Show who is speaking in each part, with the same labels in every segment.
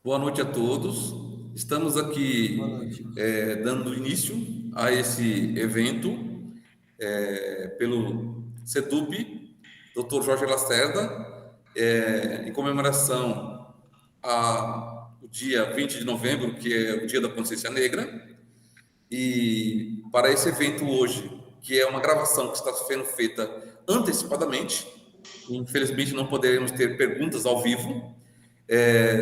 Speaker 1: Boa noite a todos. Estamos
Speaker 2: Boa
Speaker 1: aqui
Speaker 2: noite.
Speaker 1: dando início a esse evento pelo CEDUP, Dr. Jorge Lacerda, em comemoração ao dia 20 de novembro, que é o Dia da Consciência Negra. E para esse evento hoje, que é uma gravação que está sendo feita antecipadamente, infelizmente não poderemos ter perguntas ao vivo,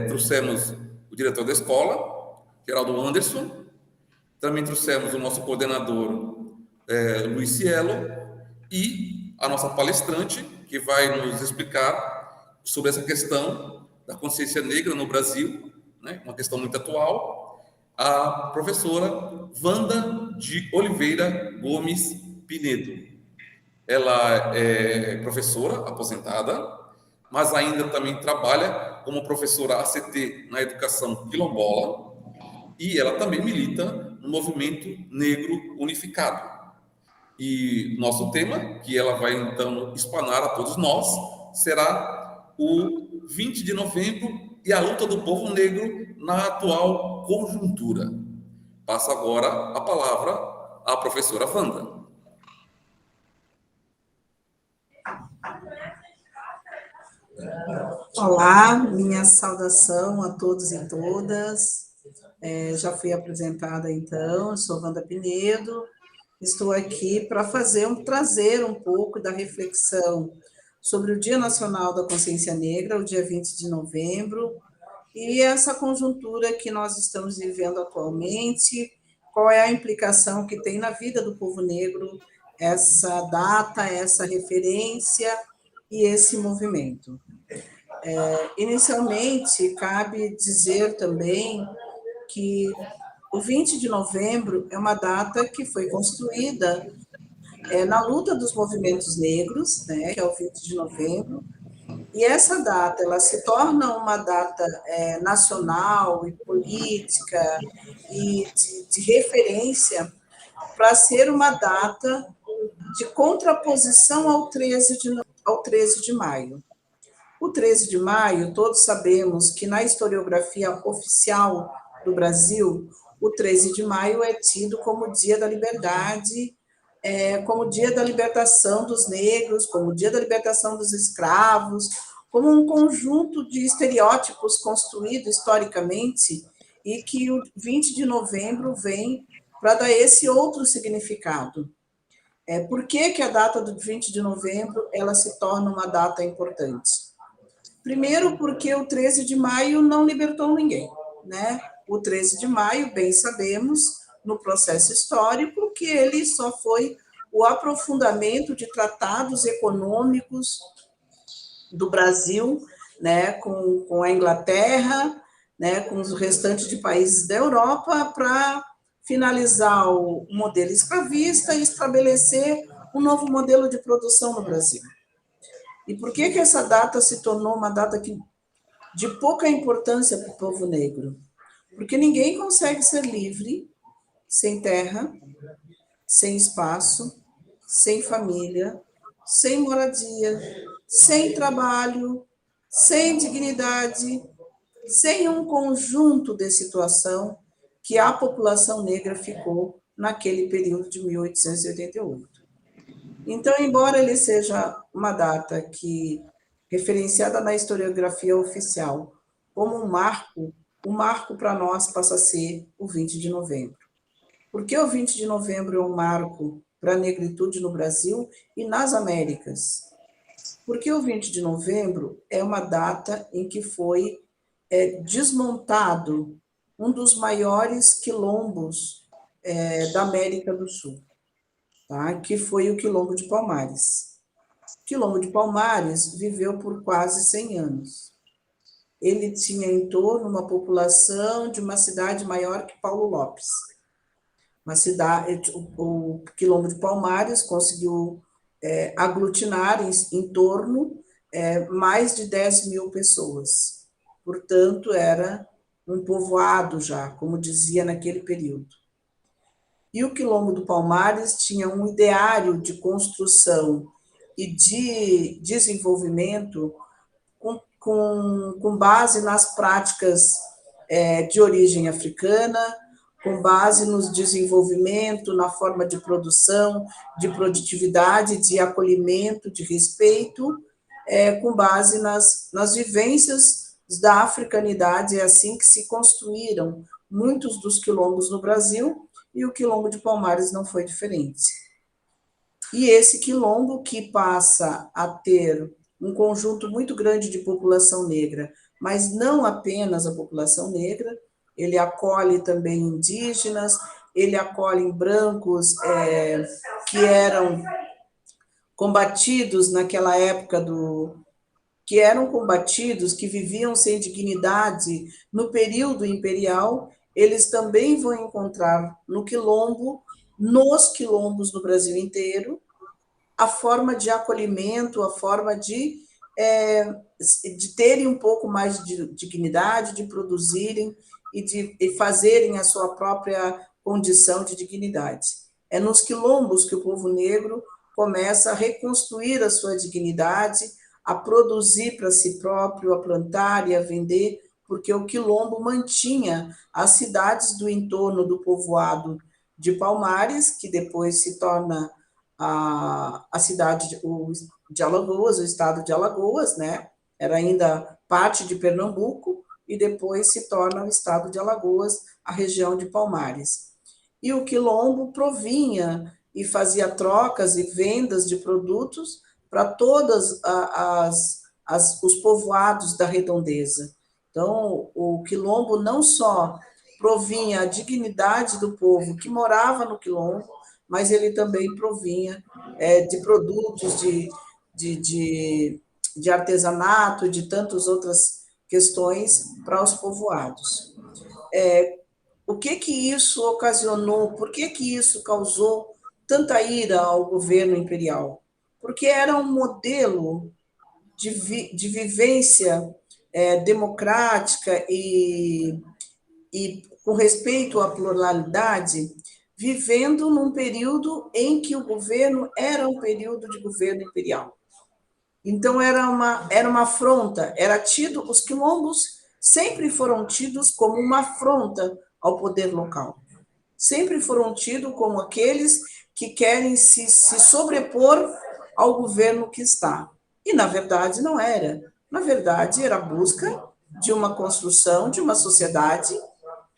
Speaker 1: trouxemos o diretor da escola, Geraldo Anderson, também trouxemos o nosso coordenador, Luiz Cielo, e a nossa palestrante, que vai nos explicar sobre essa questão da consciência negra no Brasil, né, uma questão muito atual, a professora Wanda de Oliveira Gomes Pinedo. Ela é professora aposentada, mas ainda também trabalha como professora ACT na educação quilombola e ela também milita no movimento negro unificado. E nosso tema, que ela vai então explanar a todos nós, será o 20 de novembro e a luta do povo negro na atual conjuntura. Passo agora a palavra à professora Wanda.
Speaker 3: Olá, minha saudação a todos e todas. Já fui apresentada então, sou Wanda Pinedo, estou aqui para trazer um pouco da reflexão sobre o Dia Nacional da Consciência Negra, o dia 20 de novembro, e essa conjuntura que nós estamos vivendo atualmente, qual é a implicação que tem na vida do povo negro essa data, essa referência e esse movimento. Inicialmente, cabe dizer também que o 20 de novembro é uma data que foi construída na luta dos movimentos negros, né, que é o 20 de novembro, e essa data ela se torna uma data nacional e política e de referência para ser uma data de contraposição ao 13 de maio. O 13 de maio, todos sabemos que na historiografia oficial do Brasil, o 13 de maio é tido como dia da liberdade, como dia da libertação dos negros, como dia da libertação dos escravos, como um conjunto de estereótipos construído historicamente e que o 20 de novembro vem para dar esse outro significado. Por que a data do 20 de novembro ela se torna uma data importante? Primeiro, porque o 13 de maio não libertou ninguém, né? O 13 de maio, bem sabemos, no processo histórico, que ele só foi o aprofundamento de tratados econômicos do Brasil, né, com a Inglaterra, né, com os restantes de países da Europa, para finalizar o modelo escravista e estabelecer um novo modelo de produção no Brasil. E por que essa data se tornou uma data de pouca importância para o povo negro? Porque ninguém consegue ser livre sem terra, sem espaço, sem família, sem moradia, sem trabalho, sem dignidade, sem um conjunto de situação que a população negra ficou naquele período de 1888. Então, embora ele seja uma data que, referenciada na historiografia oficial como o marco para nós passa a ser o 20 de novembro. Por que o 20 de novembro é um marco para a negritude no Brasil e nas Américas? Porque o 20 de novembro é uma data em que foi desmontado um dos maiores quilombos da América do Sul, tá? Que foi o Quilombo de Palmares. O Quilombo de Palmares viveu por quase 100 anos. Ele tinha em torno uma população de uma cidade maior que Paulo Lopes. Uma cidade, o Quilombo de Palmares conseguiu aglutinar em torno mais de 10 mil pessoas. Portanto, era um povoado já, como dizia naquele período. E o Quilombo do Palmares tinha um ideário de construção e de desenvolvimento com base nas práticas de origem africana, com base no desenvolvimento, na forma de produção, de produtividade, de acolhimento, de respeito, com base nas vivências da africanidade. É assim que se construíram muitos dos quilombos no Brasil, e o quilombo de Palmares não foi diferente. E esse quilombo, que passa a ter um conjunto muito grande de população negra, mas não apenas a população negra, ele acolhe também indígenas, ele acolhe brancos que eram combatidos naquela época que eram combatidos, que viviam sem dignidade no período imperial. Eles também vão encontrar no quilombo, nos quilombos do Brasil inteiro, a forma de acolhimento, a forma de terem um pouco mais de dignidade, de produzirem e de fazerem a sua própria condição de dignidade. É nos quilombos que o povo negro começa a reconstruir a sua dignidade, a produzir para si próprio, a plantar e a vender, porque o quilombo mantinha as cidades do entorno do povoado de Palmares, que depois se torna a cidade de Alagoas, o estado de Alagoas, né? Era ainda parte de Pernambuco, e depois se torna o estado de Alagoas, a região de Palmares. E o quilombo provinha e fazia trocas e vendas de produtos para todos os povoados da redondeza. Então, o quilombo não só provinha a dignidade do povo que morava no quilombo, mas ele também provinha de produtos de artesanato, de tantas outras questões para os povoados. O que isso ocasionou? Por que isso causou tanta ira ao governo imperial? Porque era um modelo de vivência democrática e com respeito à pluralidade, vivendo num período em que o governo era um período de governo imperial. Então, era uma afronta, os quilombos sempre foram tidos como uma afronta ao poder local. Sempre foram tidos como aqueles que querem se sobrepor ao governo que está. E, na verdade, não era. Na verdade, era a busca de uma construção, de uma sociedade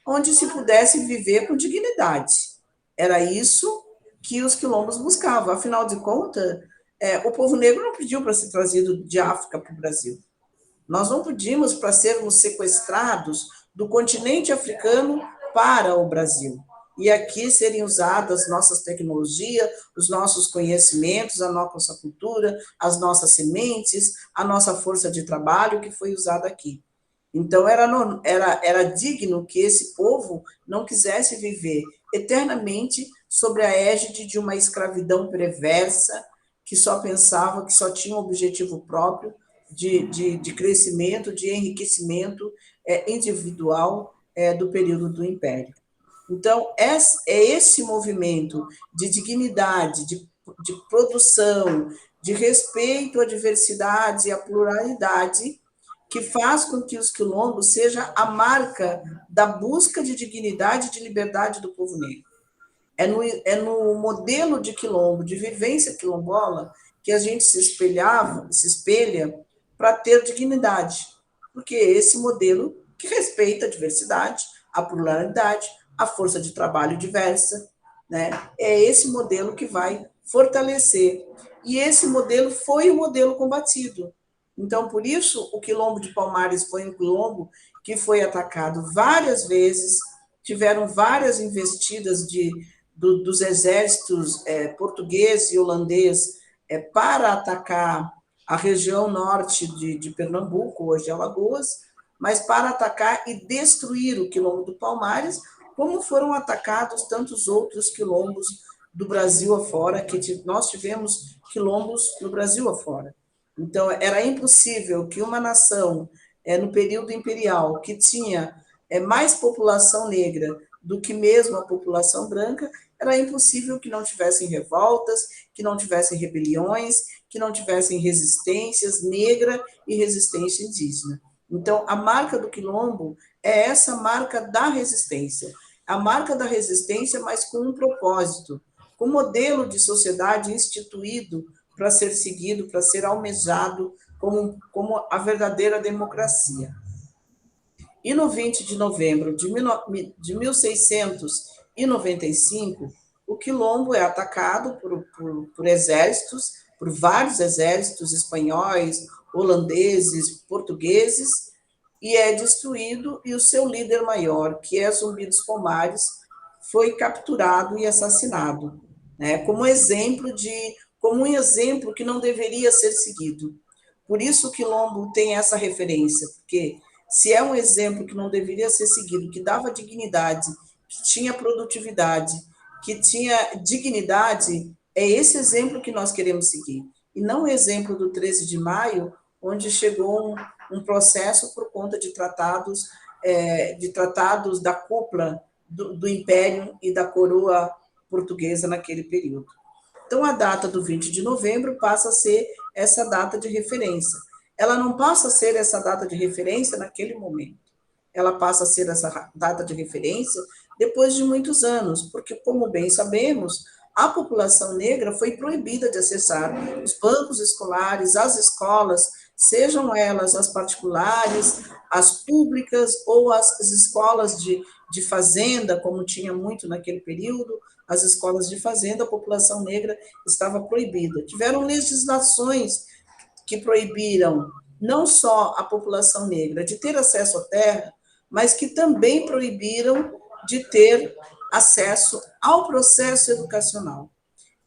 Speaker 3: onde se pudesse viver com dignidade. Era isso que os quilombos buscavam. Afinal de contas, o povo negro não pediu para ser trazido de África para o Brasil. Nós não pedimos para sermos sequestrados do continente africano para o Brasil. E aqui serem usadas nossas tecnologias, os nossos conhecimentos, a nossa cultura, as nossas sementes, a nossa força de trabalho que foi usada aqui. Então, era digno que esse povo não quisesse viver eternamente sobre a égide de uma escravidão perversa, que só pensava, que só tinha um objetivo próprio de crescimento, de enriquecimento individual do período do Império. Então, é esse movimento de dignidade, de produção, de respeito à diversidade e à pluralidade, que faz com que os quilombos seja a marca da busca de dignidade e de liberdade do povo negro. É no modelo de quilombo, de vivência quilombola, que a gente se espelha para ter dignidade, porque é esse modelo que respeita a diversidade, a pluralidade, a força de trabalho diversa, né? É esse modelo que vai fortalecer. E esse modelo foi o modelo combatido. Então, por isso, o quilombo de Palmares foi um quilombo que foi atacado várias vezes, tiveram várias investidas dos exércitos português e holandês para atacar a região norte de Pernambuco, hoje Alagoas, mas para atacar e destruir o quilombo do Palmares, como foram atacados tantos outros quilombos do Brasil afora, que nós tivemos quilombos no Brasil afora. Então, era impossível que uma nação, no período imperial, que tinha mais população negra do que mesmo a população branca, era impossível que não tivessem revoltas, que não tivessem rebeliões, que não tivessem resistências negra e resistência indígena. Então, a marca do Quilombo é essa marca da resistência. A marca da resistência, mas com um propósito, com um modelo de sociedade instituído para ser seguido, para ser almejado como a verdadeira democracia. E no 20 de novembro de 1695, o Quilombo é atacado por exércitos, por vários exércitos espanhóis, holandeses, portugueses, e é destruído, e o seu líder maior, que é Zumbi dos Palmares, foi capturado e assassinado, né? Como um exemplo que não deveria ser seguido. Por isso o Quilombo tem essa referência, porque se é um exemplo que não deveria ser seguido, que dava dignidade, que tinha produtividade, que tinha dignidade, é esse exemplo que nós queremos seguir. E não o exemplo do 13 de maio, onde chegou um processo por conta de tratados da cúpula do Império e da coroa portuguesa naquele período. Então, a data do 20 de novembro passa a ser essa data de referência. Ela não passa a ser essa data de referência naquele momento. Ela passa a ser essa data de referência depois de muitos anos, porque, como bem sabemos, a população negra foi proibida de acessar os bancos escolares, as escolas, sejam elas as particulares, as públicas ou as escolas de fazenda, como tinha muito naquele período, as escolas de fazenda, a população negra estava proibida. Tiveram legislações que proibiram não só a população negra de ter acesso à terra, mas que também proibiram de ter acesso ao processo educacional.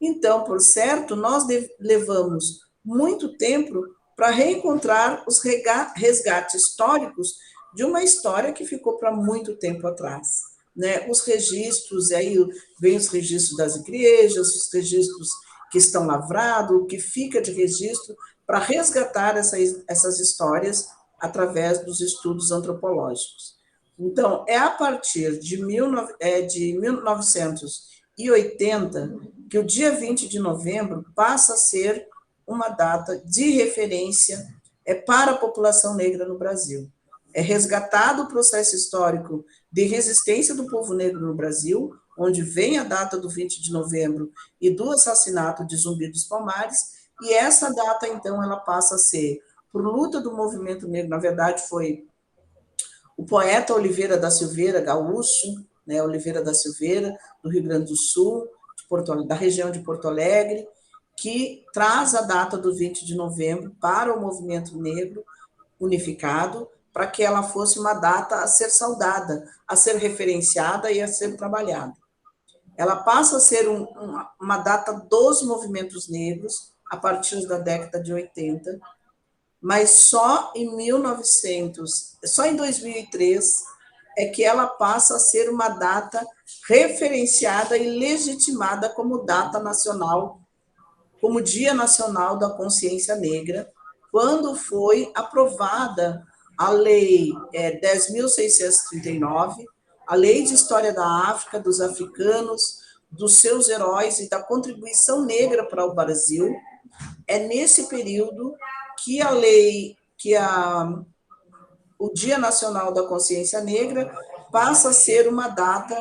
Speaker 3: Então, por certo, nós levamos muito tempo para reencontrar os resgates históricos de uma história que ficou para muito tempo atrás. Né? Os registros, e aí vem os registros das igrejas, os registros que estão lavrados, o que fica de registro, para resgatar essas histórias através dos estudos antropológicos. Então, é a partir de 1980 que o dia 20 de novembro passa a ser uma data de referência para a população negra no Brasil. É resgatado o processo histórico de resistência do povo negro no Brasil, onde vem a data do 20 de novembro e do assassinato de Zumbi dos Palmares, e essa data, então, ela passa a ser, por luta do movimento negro, na verdade, foi o poeta Oliveira da Silveira, gaúcho, né, Oliveira da Silveira, do Rio Grande do Sul, da região de Porto Alegre, que traz a data do 20 de novembro para o movimento negro unificado, para que ela fosse uma data a ser saudada, a ser referenciada e a ser trabalhada. Ela passa a ser uma data dos movimentos negros, a partir da década de 80, mas só em 2003 é que ela passa a ser uma data referenciada e legitimada como data nacional, como Dia Nacional da Consciência Negra, quando foi aprovada a Lei 10.639, a Lei de História da África, dos africanos, dos seus heróis e da contribuição negra para o Brasil. É nesse período que o Dia Nacional da Consciência Negra passa a ser uma data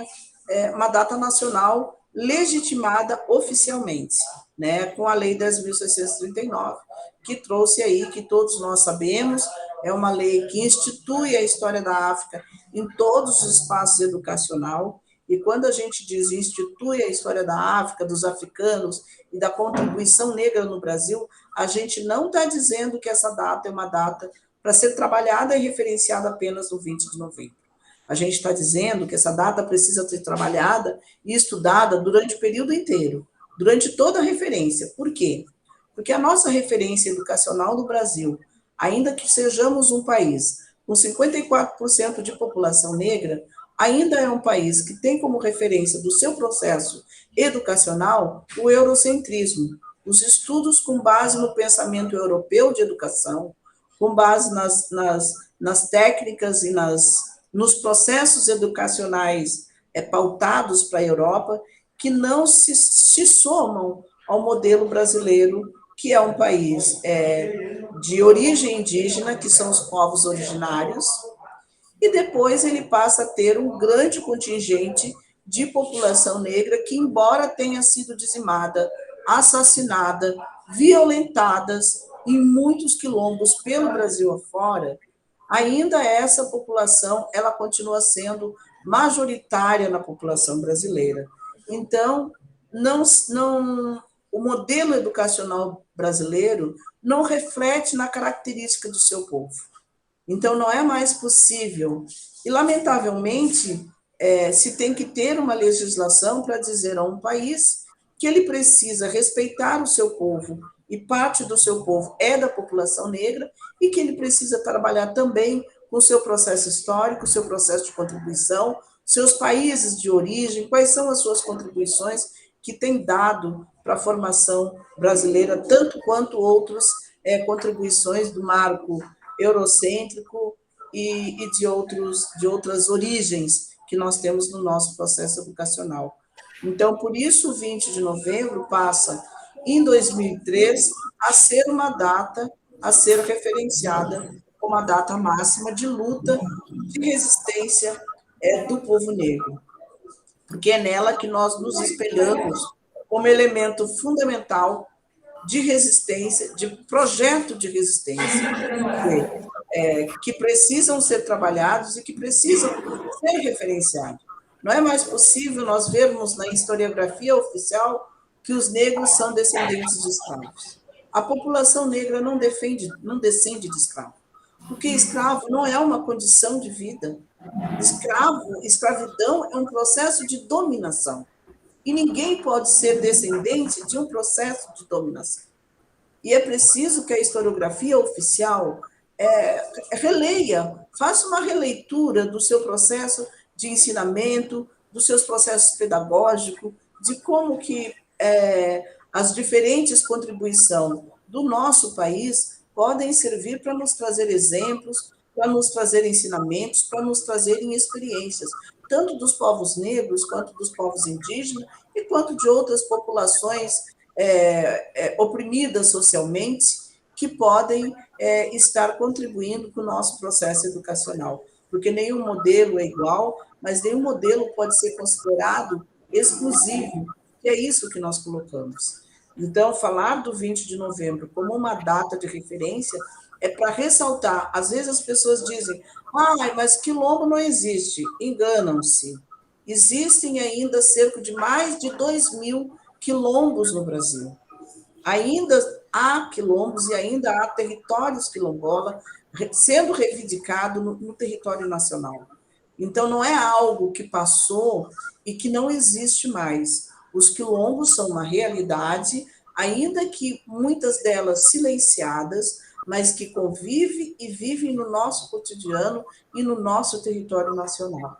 Speaker 3: nacional legitimada oficialmente, né, com a Lei 10.639, que trouxe aí, que todos nós sabemos, é uma lei que institui a história da África em todos os espaços educacionais, e quando a gente diz institui a história da África, dos africanos e da contribuição negra no Brasil, a gente não está dizendo que essa data é uma data para ser trabalhada e referenciada apenas no 20 de novembro. A gente está dizendo que essa data precisa ser trabalhada e estudada durante o período inteiro, durante toda a referência. Por quê? Porque a nossa referência educacional no Brasil, ainda que sejamos um país com 54% de população negra, ainda é um país que tem como referência do seu processo educacional o eurocentrismo, os estudos com base no pensamento europeu de educação, com base nas técnicas e nos processos educacionais pautados para a Europa, que não se somam ao modelo brasileiro, que é um país de origem indígena, que são os povos originários, e depois ele passa a ter um grande contingente de população negra que, embora tenha sido dizimada, assassinada, violentadas em muitos quilombos pelo Brasil afora, ainda essa população ela continua sendo majoritária na população brasileira. Então, o modelo educacional brasileiro não reflete na característica do seu povo. Então, não é mais possível. E, lamentavelmente, se tem que ter uma legislação para dizer a um país que ele precisa respeitar o seu povo, e parte do seu povo é da população negra, e que ele precisa trabalhar também com o seu processo histórico, o seu processo de contribuição, seus países de origem, quais são as suas contribuições que têm dado para a formação brasileira, tanto quanto outras contribuições do marco eurocêntrico e de outras origens que nós temos no nosso processo educacional. Então, por isso, o 20 de novembro passa, em 2003, a ser uma data a ser referenciada como a data máxima de luta, de resistência do povo negro, porque é nela que nós nos espelhamos como elemento fundamental de resistência, de projeto de resistência, que precisam ser trabalhados e que precisam ser referenciados. Não é mais possível nós vermos na historiografia oficial que os negros são descendentes de escravos. A população negra não descende de escravo, porque escravo não é uma condição de vida. Escravidão é um processo de dominação. E ninguém pode ser descendente de um processo de dominação. E é preciso que a historiografia oficial releia, faça uma releitura do seu processo de ensinamento, dos seus processos pedagógicos, de como que as diferentes contribuições do nosso país podem servir para nos trazer exemplos, para nos trazer ensinamentos, para nos trazerem experiências, tanto dos povos negros, quanto dos povos indígenas, e quanto de outras populações oprimidas socialmente, que podem estar contribuindo com o nosso processo educacional. Porque nenhum modelo é igual, mas nenhum modelo pode ser considerado exclusivo, que é isso que nós colocamos. Então, falar do 20 de novembro como uma data de referência é para ressaltar. Às vezes as pessoas dizem, mas quilombo não existe. Enganam-se. Existem ainda cerca de mais de 2.000 quilombos no Brasil. Ainda há quilombos e ainda há territórios quilombola sendo reivindicado no território nacional. Então, não é algo que passou e que não existe mais. Os quilombos são uma realidade, ainda que muitas delas silenciadas, mas que convivem e vivem no nosso cotidiano e no nosso território nacional.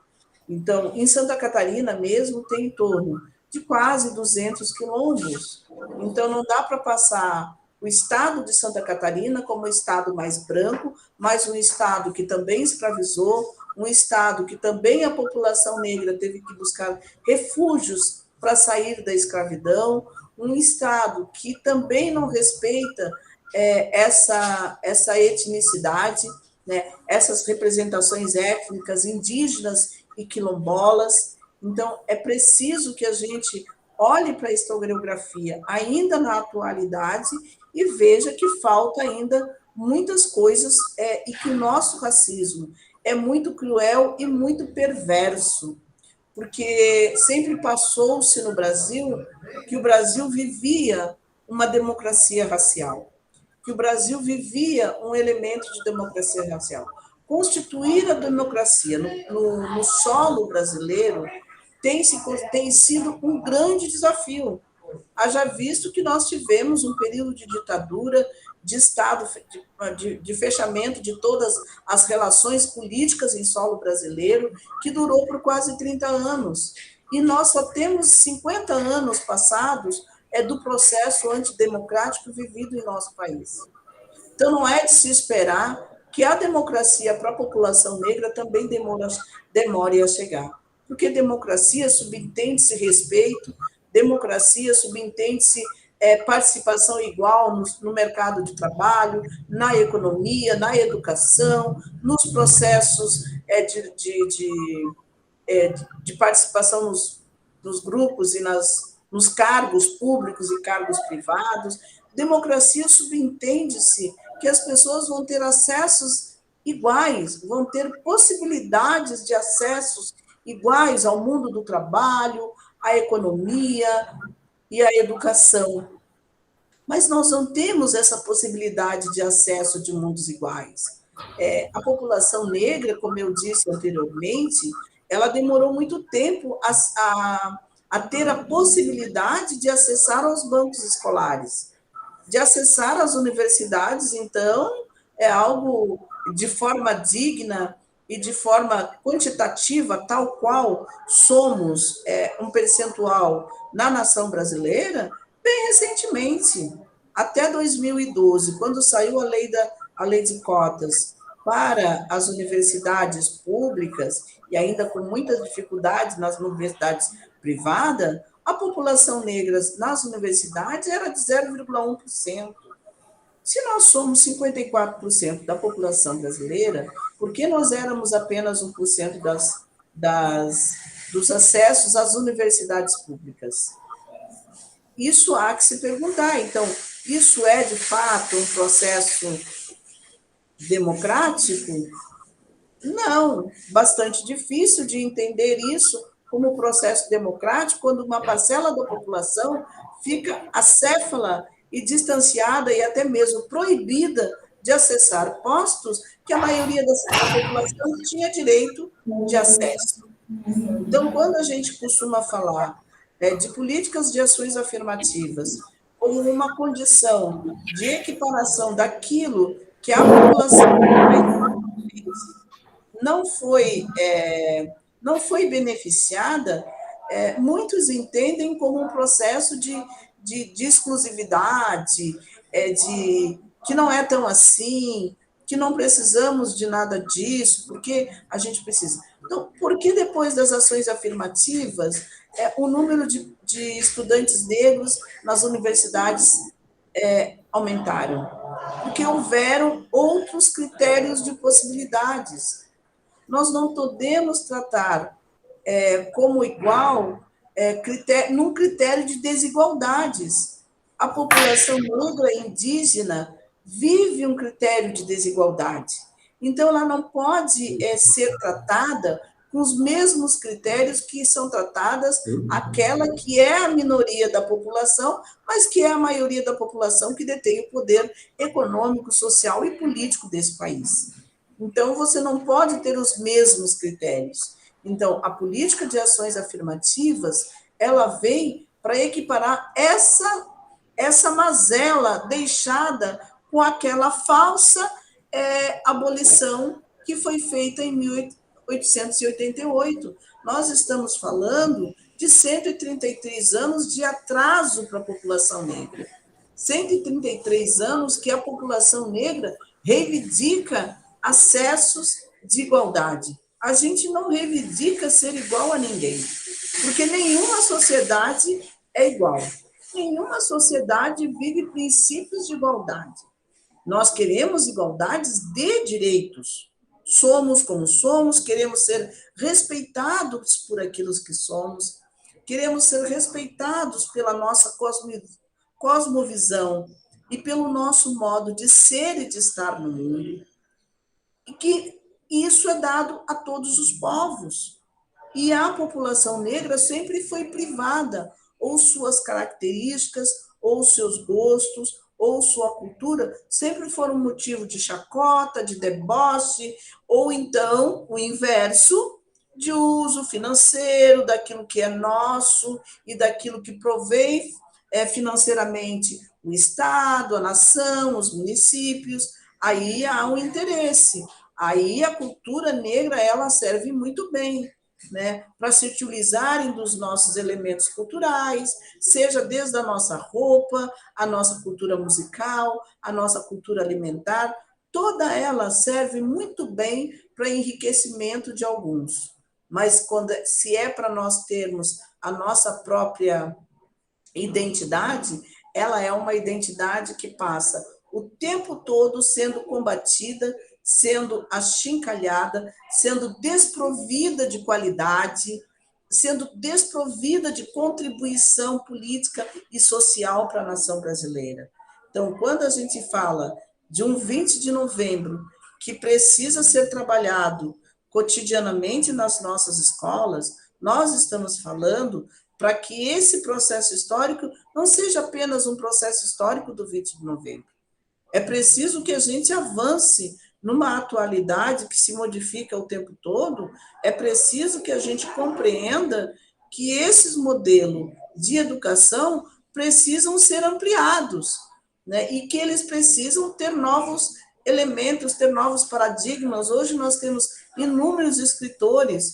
Speaker 3: Então, em Santa Catarina mesmo, tem em torno de quase 200 quilombos. Então, não dá para passar o estado de Santa Catarina como o estado mais branco, mas um estado que também escravizou, um estado que também a população negra teve que buscar refúgios para sair da escravidão, um estado que também não respeita essa etnicidade, né, essas representações étnicas indígenas e quilombolas. Então, é preciso que a gente olhe para a historiografia ainda na atualidade e veja que falta ainda muitas coisas e que o nosso racismo é muito cruel e muito perverso, porque sempre passou-se no Brasil que o Brasil vivia uma democracia racial, que o Brasil vivia um elemento de democracia racial. Constituir a democracia no solo brasileiro tem sido um grande desafio. Haja visto que nós tivemos um período de ditadura, de Estado, de fechamento de todas as relações políticas em solo brasileiro, que durou por quase 30 anos. E nós só temos 50 anos passados do processo antidemocrático vivido em nosso país. Então, não é de se esperar que a democracia para a população negra também demore a chegar. Porque democracia subentende-se respeito, democracia subentende-se participação igual no mercado de trabalho, na economia, na educação, nos processos de participação nos grupos e nos cargos públicos e cargos privados. Democracia subentende-se que as pessoas vão ter acessos iguais, vão ter possibilidades de acessos iguais ao mundo do trabalho, à economia e à educação. Mas nós não temos essa possibilidade de acesso de mundos iguais. A população negra, como eu disse anteriormente, ela demorou muito tempo a ter a possibilidade de acessar aos bancos escolares, de acessar as universidades. Então, é algo de forma digna e de forma quantitativa, tal qual somos um percentual na nação brasileira, bem recentemente, até 2012, quando saiu a lei de cotas para as universidades públicas, e ainda com muitas dificuldades nas universidades privadas, a população negra nas universidades era de 0,1%. Se nós somos 54% da população brasileira, por que nós éramos apenas 1% dos acessos às universidades públicas? Isso há que se perguntar. Então, isso é, de fato, um processo democrático? Não, bastante difícil de entender isso como processo democrático quando uma parcela da população fica acéfala e distanciada e até mesmo proibida de acessar postos que a maioria da população tinha direito de acesso. Então, quando a gente costuma falar de políticas de ações afirmativas como uma condição de equiparação daquilo que a população não foi beneficiada, muitos entendem como um processo de exclusividade, que não é tão assim, que não precisamos de nada disso, porque a gente precisa. Então, por que depois das ações afirmativas, o número de estudantes negros nas universidades aumentaram? Porque houveram outros critérios de possibilidades. Nós não podemos tratar como igual num critério de desigualdades. A população negra e indígena vive um critério de desigualdade. Então, ela não pode ser tratada com os mesmos critérios que são tratadas aquela que é a minoria da população, mas que é a maioria da população que detém o poder econômico, social e político desse país. Então, você não pode ter os mesmos critérios. Então, a política de ações afirmativas, ela vem para equiparar essa mazela deixada com aquela falsa abolição que foi feita em 1888. Nós estamos falando de 133 anos de atraso para a população negra. 133 anos que a população negra reivindica acessos de igualdade. A gente não reivindica ser igual a ninguém, porque nenhuma sociedade é igual. Nenhuma sociedade vive princípios de igualdade. Nós queremos igualdades de direitos. Somos como somos, queremos ser respeitados por aquilo que somos, queremos ser respeitados pela nossa cosmovisão e pelo nosso modo de ser e de estar no mundo. E que isso é dado a todos os povos. E a população negra sempre foi privada, ou suas características, ou seus gostos, ou sua cultura, sempre foram motivo de chacota, de deboche, ou então o inverso, de uso financeiro daquilo que é nosso e daquilo que provém financeiramente o Estado, a nação, os municípios. Aí há um interesse. Aí a cultura negra ela serve muito bem, né, para se utilizarem dos nossos elementos culturais, seja desde a nossa roupa, a nossa cultura musical, a nossa cultura alimentar, toda ela serve muito bem para enriquecimento de alguns. Mas se é para nós termos a nossa própria identidade, ela é uma identidade que passa o tempo todo sendo combatida, sendo achincalhada, sendo desprovida de qualidade, sendo desprovida de contribuição política e social para a nação brasileira. Então, quando a gente fala de um 20 de novembro que precisa ser trabalhado cotidianamente nas nossas escolas, nós estamos falando para que esse processo histórico não seja apenas um processo histórico do 20 de novembro. É preciso que a gente avance numa atualidade que se modifica o tempo todo, é preciso que a gente compreenda que esses modelos de educação precisam ser ampliados, né? E que eles precisam ter novos elementos, ter novos paradigmas. Hoje nós temos inúmeros escritores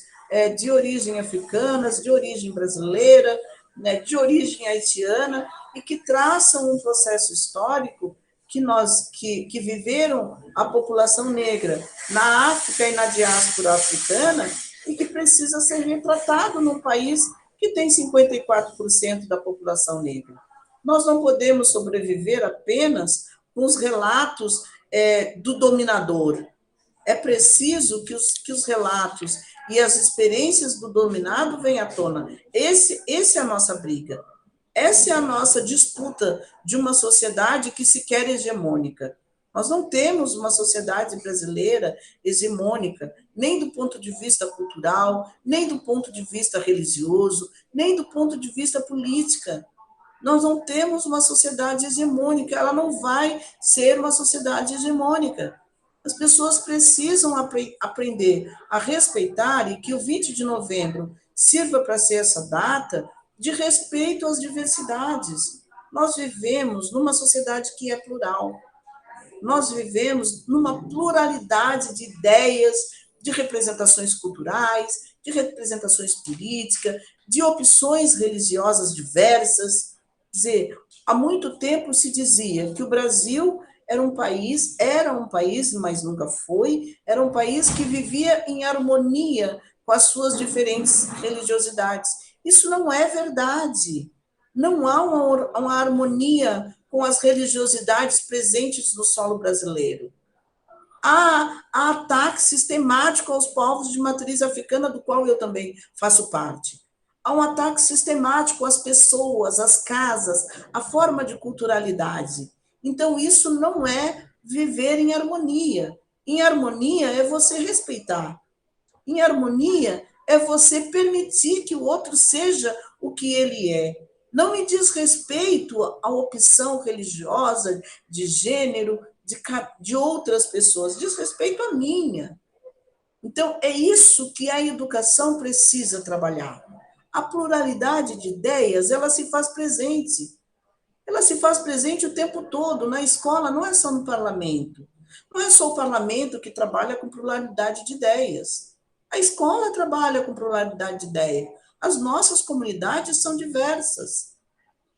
Speaker 3: de origem africana, de origem brasileira, né, de origem haitiana, e que traçam um processo histórico que viveram a população negra na África e na diáspora africana e que precisa ser retratado num país que tem 54% da população negra. Nós não podemos sobreviver apenas com os relatos do dominador. É preciso que os relatos e as experiências do dominado venham à tona. Esse é a nossa briga. Essa é a nossa disputa de uma sociedade que se quer hegemônica. Nós não temos uma sociedade brasileira hegemônica, nem do ponto de vista cultural, nem do ponto de vista religioso, nem do ponto de vista política. Nós não temos uma sociedade hegemônica, ela não vai ser uma sociedade hegemônica. As pessoas precisam aprender a respeitar e que o 20 de novembro sirva para ser essa data de respeito às diversidades. Nós vivemos numa sociedade que é plural. Nós vivemos numa pluralidade de ideias, de representações culturais, de representações políticas, de opções religiosas diversas. Quer dizer, há muito tempo se dizia que o Brasil era um país, mas nunca foi, era um país que vivia em harmonia com as suas diferentes religiosidades. Isso não é verdade. Não há uma harmonia com as religiosidades presentes no solo brasileiro. Há ataque sistemático aos povos de matriz africana, do qual eu também faço parte. Há um ataque sistemático às pessoas, às casas, à forma de culturalidade. Então, isso não é viver em harmonia. Em harmonia é você respeitar. Em harmonia é você permitir que o outro seja o que ele é. Não me diz respeito à opção religiosa, de gênero, de outras pessoas, diz respeito à minha. Então, é isso que a educação precisa trabalhar. A pluralidade de ideias, ela se faz presente. Ela se faz presente o tempo todo, na escola, não é só no parlamento. Não é só o parlamento que trabalha com pluralidade de ideias. A escola trabalha com pluralidade de ideias. As nossas comunidades são diversas.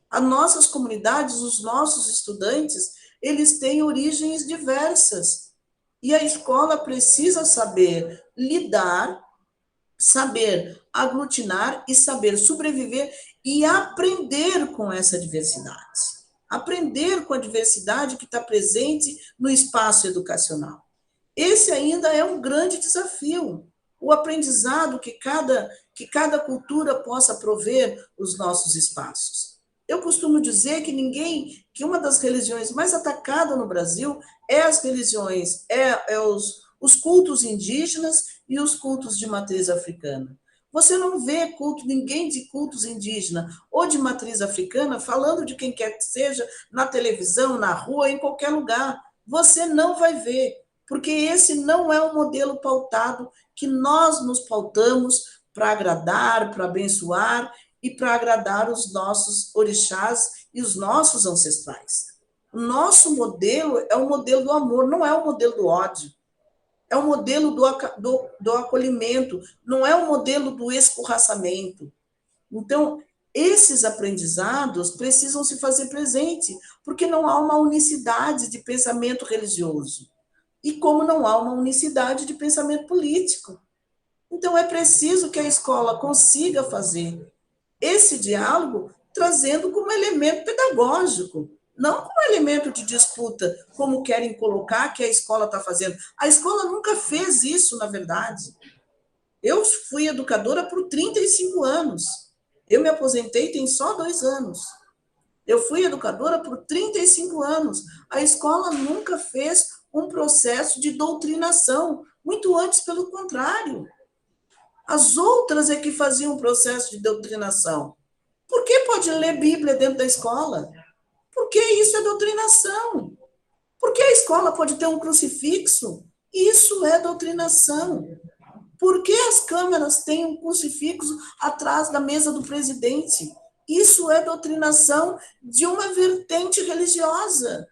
Speaker 3: As nossas comunidades, os nossos estudantes, eles têm origens diversas. E a escola precisa saber lidar, saber aglutinar e saber sobreviver e aprender com essa diversidade. Aprender com a diversidade que está presente no espaço educacional. Esse ainda é um grande desafio. O aprendizado que cada cultura possa prover os nossos espaços. Eu costumo dizer que uma das religiões mais atacadas no Brasil é as religiões, os cultos indígenas e os cultos de matriz africana. Você não vê ninguém de cultos indígenas ou de matriz africana falando de quem quer que seja na televisão, na rua, em qualquer lugar. Você não vai ver, porque esse não é um modelo pautado que nós nos pautamos para agradar, para abençoar e para agradar os nossos orixás e os nossos ancestrais. O nosso modelo é o modelo do amor, não é o modelo do ódio. É o modelo do acolhimento, não é o modelo do escorraçamento. Então, esses aprendizados precisam se fazer presente, porque não há uma unicidade de pensamento religioso. E como não há uma unicidade de pensamento político. Então, é preciso que a escola consiga fazer esse diálogo trazendo como elemento pedagógico, não como elemento de disputa, como querem colocar que a escola está fazendo. A escola nunca fez isso, na verdade. Eu fui educadora por 35 anos. Eu me aposentei tem só 2 anos. Eu fui educadora por 35 anos. A escola nunca fez um processo de doutrinação, muito antes, pelo contrário. As outras é que faziam um processo de doutrinação. Por que pode ler Bíblia dentro da escola? Porque isso é doutrinação. Por que a escola pode ter um crucifixo? Isso é doutrinação. Por que as câmeras têm um crucifixo atrás da mesa do presidente? Isso é doutrinação de uma vertente religiosa.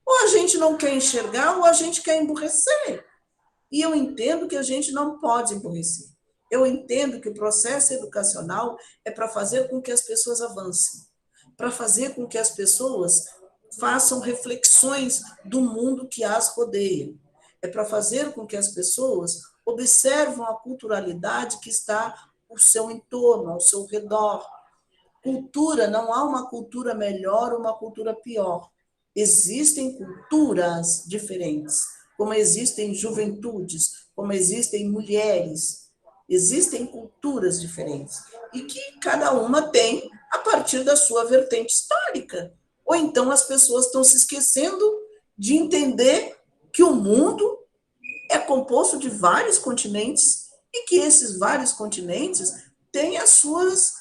Speaker 3: Ou a gente não quer enxergar, ou a gente quer emburrecer. E eu entendo que a gente não pode emburrecer. Eu entendo que o processo educacional é para fazer com que as pessoas avancem, para fazer com que as pessoas façam reflexões do mundo que as rodeia. É para fazer com que as pessoas observam a culturalidade que está ao seu entorno, ao seu redor. Cultura, não há uma cultura melhor ou uma cultura pior. Existem culturas diferentes, como existem juventudes, como existem mulheres. Existem culturas diferentes e que cada uma tem a partir da sua vertente histórica. Ou então as pessoas estão se esquecendo de entender que o mundo é composto de vários continentes e que esses vários continentes têm as suas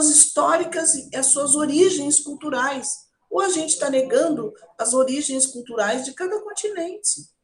Speaker 3: históricas e as suas origens culturais. Ou a gente está negando as origens culturais de cada continente.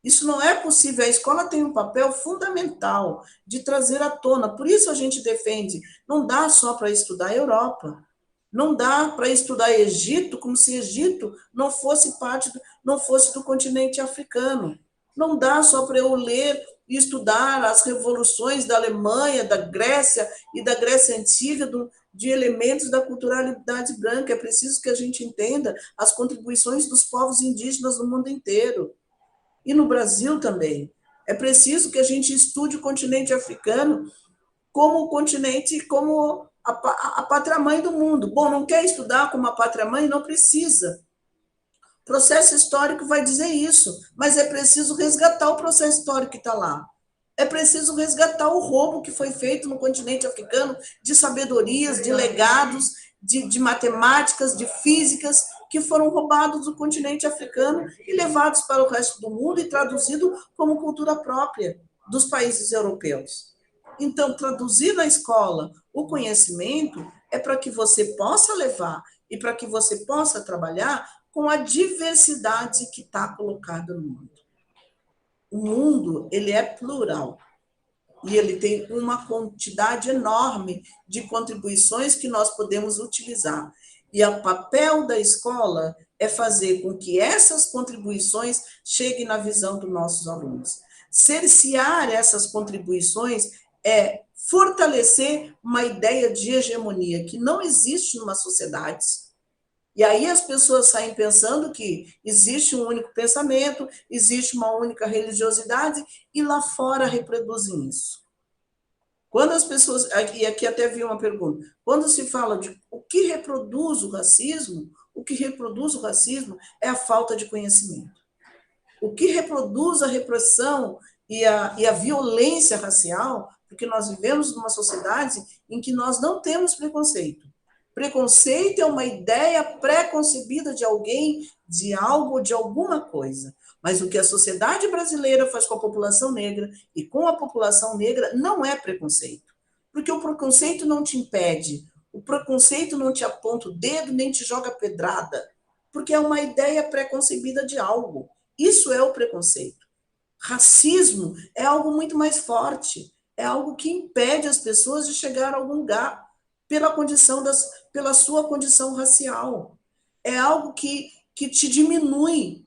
Speaker 3: Isso não é possível. A escola tem um papel fundamental de trazer à tona. Por isso a gente defende. Não dá só para estudar a Europa. Não dá para estudar Egito como se Egito não fosse parte, não fosse do continente africano. Não dá só para eu ler e estudar as revoluções da Alemanha, da Grécia e da Grécia Antiga, de elementos da culturalidade branca. É preciso que a gente entenda as contribuições dos povos indígenas no mundo inteiro. E no Brasil também. É preciso que a gente estude o continente africano como o continente, como a pátria-mãe do mundo. Bom, não quer estudar como a pátria-mãe? Não precisa. O processo histórico vai dizer isso, mas é preciso resgatar o processo histórico que está lá. É preciso resgatar o roubo que foi feito no continente africano de sabedorias, de legados, de matemáticas, de físicas, que foram roubados do continente africano e levados para o resto do mundo e traduzidos como cultura própria dos países europeus. Então, traduzir na escola o conhecimento é para que você possa levar e para que você possa trabalhar com a diversidade que está colocada no mundo. O mundo, ele é plural e ele tem uma quantidade enorme de contribuições que nós podemos utilizar. E o papel da escola é fazer com que essas contribuições cheguem na visão dos nossos alunos. Cercear essas contribuições é fortalecer uma ideia de hegemonia que não existe numa sociedade. E aí as pessoas saem pensando que existe um único pensamento, existe uma única religiosidade, e lá fora reproduzem isso. Quando as pessoas, e aqui até vi uma pergunta, quando se fala de o que reproduz o racismo é a falta de conhecimento. O que reproduz a repressão e a violência racial, porque nós vivemos numa sociedade em que nós não temos preconceito. Preconceito é uma ideia pré-concebida de alguém, de algo, de alguma coisa. Mas o que a sociedade brasileira faz com a população negra e com a população negra não é preconceito. Porque o preconceito não te impede, o preconceito não te aponta o dedo, nem te joga pedrada. Porque é uma ideia pré-concebida de algo. Isso é o preconceito. Racismo é algo muito mais forte. É algo que impede as pessoas de chegar a algum lugar pela sua condição racial. É algo que te diminui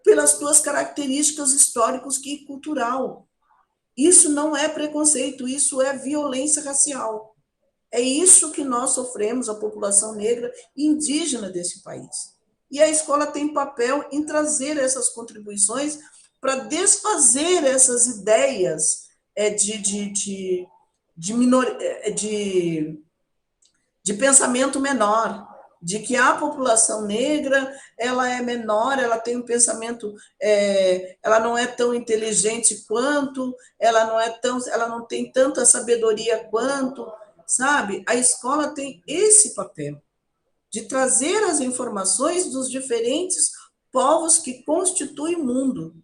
Speaker 3: pelas suas características históricas e cultural. Isso não é preconceito, isso é violência racial. É isso que nós sofremos, a população negra e indígena desse país. E a escola tem papel em trazer essas contribuições para desfazer essas ideias de de pensamento menor, de que a população negra ela é menor, ela tem um pensamento, ela não é tão inteligente quanto, ela não tem tanta sabedoria quanto, sabe? A escola tem esse papel de trazer as informações dos diferentes povos que constituem o mundo.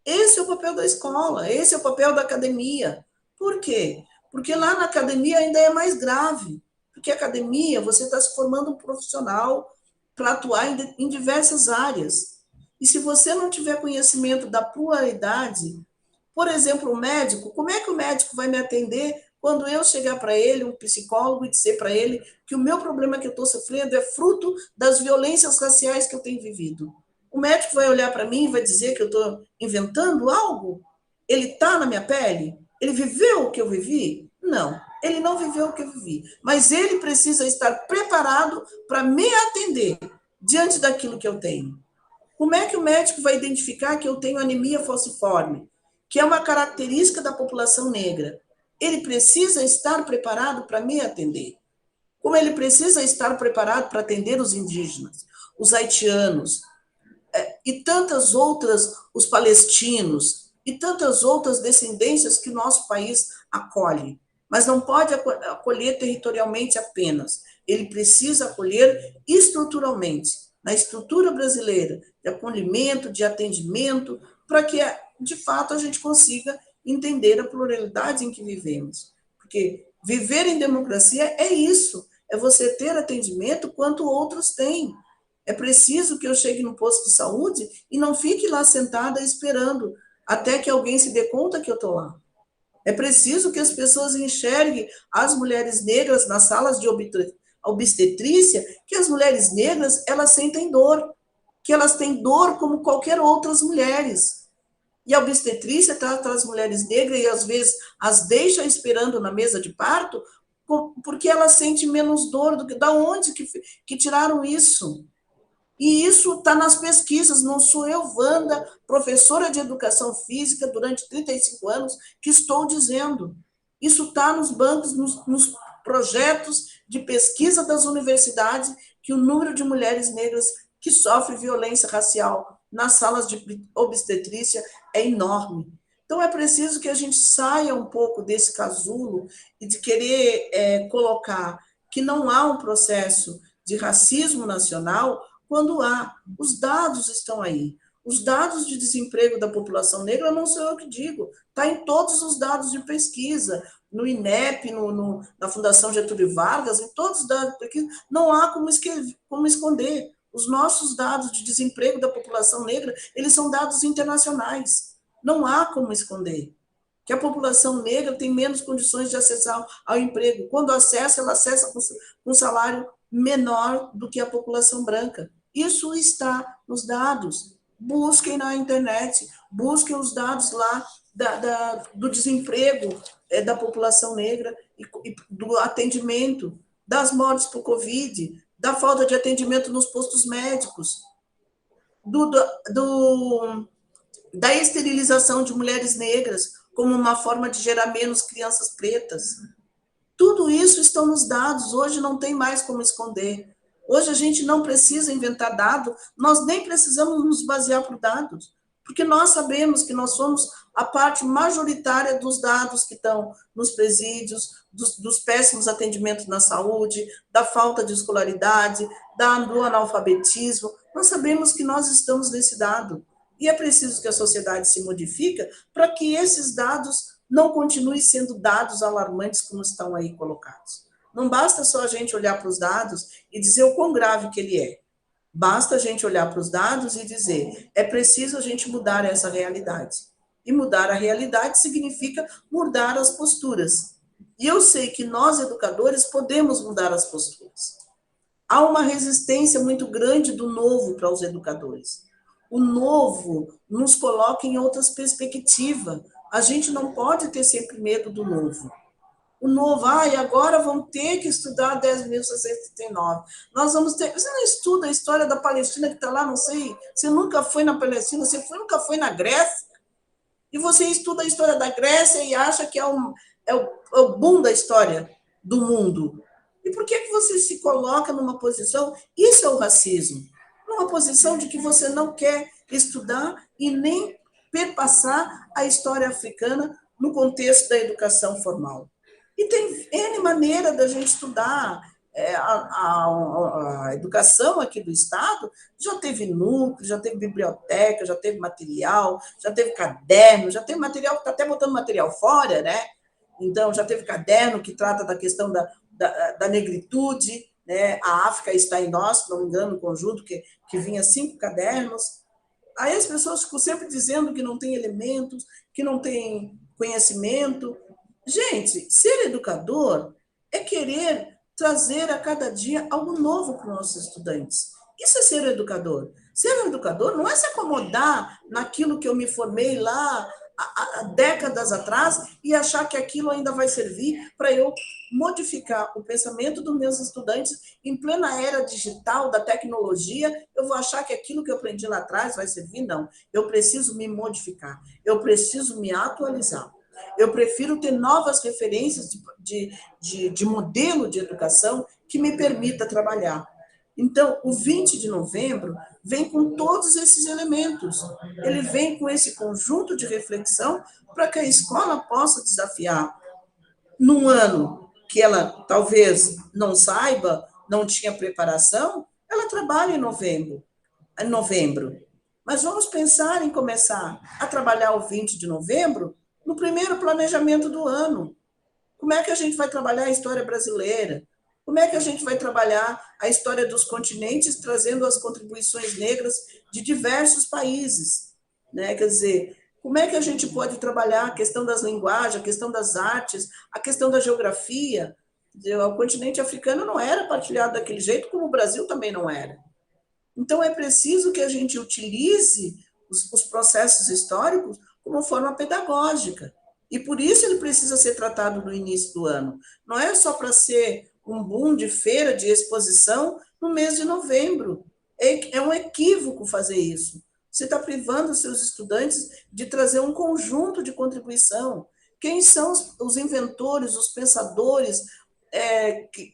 Speaker 3: Esse é o papel da escola, esse é o papel da academia. Por quê? Porque lá na academia ainda é mais grave. Porque a academia, você está se formando um profissional para atuar em diversas áreas. E se você não tiver conhecimento da pluralidade, por exemplo, o médico, como é que o médico vai me atender quando eu chegar para ele, um psicólogo, e dizer para ele que o meu problema que eu estou sofrendo é fruto das violências raciais que eu tenho vivido? O médico vai olhar para mim e vai dizer que eu estou inventando algo? Ele está na minha pele? Ele viveu o que eu vivi? Não, ele não viveu o que eu vivi. Mas ele precisa estar preparado para me atender diante daquilo que eu tenho. Como é que o médico vai identificar que eu tenho anemia falciforme, que é uma característica da população negra? Ele precisa estar preparado para me atender. Como ele precisa estar preparado para atender os indígenas, os haitianos, e tantas outras, os palestinos, e tantas outras descendências que o nosso país acolhe. Mas não pode acolher territorialmente apenas, ele precisa acolher estruturalmente, na estrutura brasileira, de acolhimento, de atendimento, para que, de fato, a gente consiga entender a pluralidade em que vivemos. Porque viver em democracia é isso, é você ter atendimento quanto outros têm. É preciso que eu chegue no posto de saúde e não fique lá sentada esperando até que alguém se dê conta que eu estou lá. É preciso que as pessoas enxerguem as mulheres negras nas salas de obstetrícia, que as mulheres negras, elas sentem dor, que elas têm dor como qualquer outras mulheres. E a obstetrícia trata as mulheres negras e, às vezes, as deixa esperando na mesa de parto porque elas sentem menos dor do que... Da onde que tiraram isso? E isso está nas pesquisas, não sou eu, Wanda, professora de educação física durante 35 anos, que estou dizendo. Isso está nos bancos, nos projetos de pesquisa das universidades, que o número de mulheres negras que sofrem violência racial nas salas de obstetrícia é enorme. Então, é preciso que a gente saia um pouco desse casulo e de querer colocar que não há um processo de racismo nacional, quando há. Os dados estão aí. Os dados de desemprego da população negra não sou eu que digo, está em todos os dados de pesquisa, no INEP, na Fundação Getúlio Vargas, em todos os dados de pesquisa, não há como esconder. Os nossos dados de desemprego da população negra, eles são dados internacionais. Não há como esconder. Que a população negra tem menos condições de acessar ao emprego. Quando acessa, ela acessa com um salário menor do que a população branca. Isso está nos dados. Busquem na internet, busquem os dados lá do desemprego da população negra e do atendimento, das mortes por Covid, da falta de atendimento nos postos médicos, da esterilização de mulheres negras como uma forma de gerar menos crianças pretas. Tudo isso estão nos dados, hoje não tem mais como esconder. Hoje a gente não precisa inventar dado, nós nem precisamos nos basear por dados, porque nós sabemos que nós somos a parte majoritária dos dados que estão nos presídios, dos péssimos atendimentos na saúde, da falta de escolaridade, do analfabetismo. Nós sabemos que nós estamos nesse dado. E é preciso que a sociedade se modifique para que esses dados não continuem sendo dados alarmantes como estão aí colocados. Não basta só a gente olhar para os dados e dizer o quão grave que ele é. Basta a gente olhar para os dados e dizer, é preciso a gente mudar essa realidade. E mudar a realidade significa mudar as posturas. E eu sei que nós, educadores, podemos mudar as posturas. Há uma resistência muito grande do novo para os educadores. O novo nos coloca em outras perspectivas. A gente não pode ter sempre medo do novo. O novo, e agora vão ter que estudar 10.639. Nós vamos ter... Você não estuda a história da Palestina que está lá, não sei, você nunca foi na Palestina, você nunca foi na Grécia, e você estuda a história da Grécia e acha que é o boom da história do mundo. E por que você se coloca numa posição, isso é o racismo, numa posição de que você não quer estudar e nem perpassar a história africana no contexto da educação formal. E tem N maneira da gente estudar. A educação aqui do Estado já teve núcleo, já teve biblioteca, já teve material, já teve caderno, já teve material que está até botando material fora, né? Então, já teve caderno que trata da questão da negritude, né? A África está em nós, se não me engano, um conjunto que vinha 5 cadernos. Aí as pessoas ficam sempre dizendo que não tem elementos, que não tem conhecimento. Gente, ser educador é querer trazer a cada dia algo novo para os nossos estudantes. Isso é ser educador. Ser educador não é se acomodar naquilo que eu me formei lá há décadas atrás e achar que aquilo ainda vai servir para eu modificar o pensamento dos meus estudantes em plena era digital, da tecnologia. Eu vou achar que aquilo que eu aprendi lá atrás vai servir? Não. Eu preciso me modificar, eu preciso me atualizar. Eu prefiro ter novas referências de modelo de educação que me permita trabalhar. Então, o 20 de novembro vem com todos esses elementos. Ele vem com esse conjunto de reflexão para que a escola possa desafiar, num ano que ela talvez não saiba, não tinha preparação, ela trabalha em novembro. Mas vamos pensar em começar a trabalhar o 20 de novembro no primeiro planejamento do ano. Como é que a gente vai trabalhar a história brasileira? Como é que a gente vai trabalhar a história dos continentes, trazendo as contribuições negras de diversos países? Né? Quer dizer, como é que a gente pode trabalhar a questão das linguagens, a questão das artes, a questão da geografia? O continente africano não era partilhado daquele jeito, como o Brasil também não era. Então, é preciso que a gente utilize os processos históricos como forma pedagógica. E por isso ele precisa ser tratado no início do ano. Não é só para ser um boom de feira, de exposição, no mês de novembro. É um equívoco fazer isso. Você está privando os seus estudantes de trazer um conjunto de contribuição. Quem são os inventores, os pensadores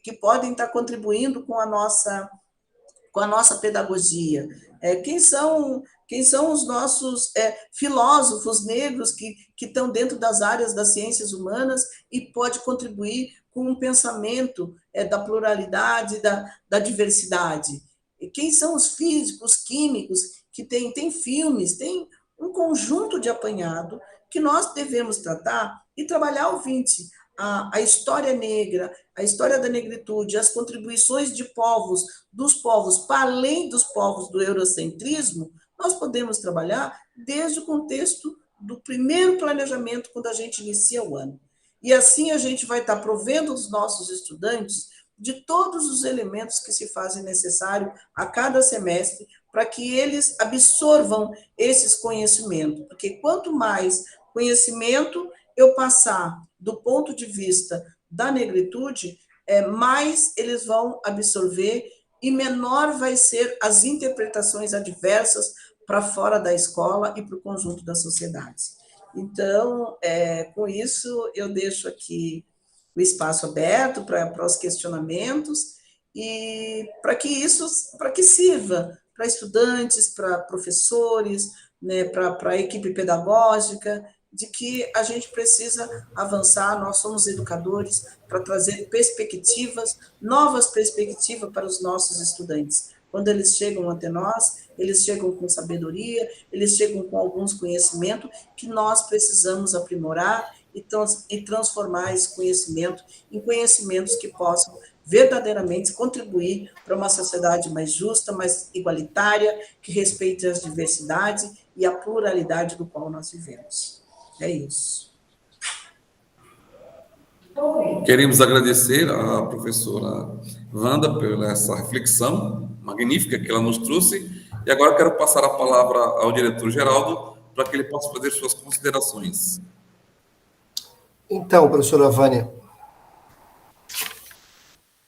Speaker 3: que podem estar contribuindo com a nossa pedagogia? Quem são os nossos filósofos negros que estão dentro das áreas das ciências humanas e pode contribuir com um pensamento da pluralidade, da diversidade? E quem são os físicos, químicos, que tem filmes, tem um conjunto de apanhado que nós devemos tratar e trabalhar o 20, a história negra, a história da negritude, as contribuições dos povos, para além dos povos do eurocentrismo, nós podemos trabalhar desde o contexto do primeiro planejamento, quando a gente inicia o ano. E assim a gente vai estar provendo os nossos estudantes de todos os elementos que se fazem necessário a cada semestre para que eles absorvam esses conhecimentos. Porque quanto mais conhecimento eu passar do ponto de vista da negritude, mais eles vão absorver e menor vai ser as interpretações adversas para fora da escola e para o conjunto da sociedade. Então, com isso, eu deixo aqui o espaço aberto para os questionamentos e para que sirva para estudantes, para professores, né, para a equipe pedagógica, de que a gente precisa avançar, nós somos educadores, para trazer perspectivas, novas perspectivas para os nossos estudantes. Quando eles chegam até nós, eles chegam com sabedoria, eles chegam com alguns conhecimentos que nós precisamos aprimorar e transformar esse conhecimento em conhecimentos que possam verdadeiramente contribuir para uma sociedade mais justa, mais igualitária, que respeite as diversidades e a pluralidade do qual nós vivemos. É isso.
Speaker 1: Queremos agradecer à professora Wanda pela essa reflexão magnífica que ela nos trouxe. E agora quero passar a palavra ao diretor Geraldo para que ele possa fazer suas considerações.
Speaker 2: Então, professora Vânia.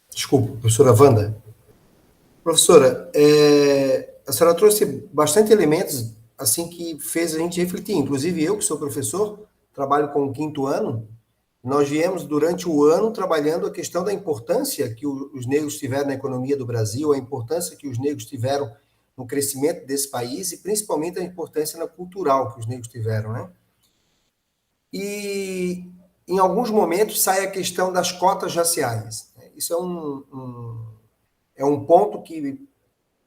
Speaker 2: Desculpa, professora Wanda. Professora, a senhora trouxe bastante elementos assim que fez a gente refletir. Inclusive eu, que sou professor, trabalho com o 5º ano, nós viemos, durante o ano, trabalhando a questão da importância que os negros tiveram na economia do Brasil, a importância que os negros tiveram no crescimento desse país e, principalmente, a importância na cultural que os negros tiveram, né? E, em alguns momentos, sai a questão das cotas raciais. Isso é um ponto que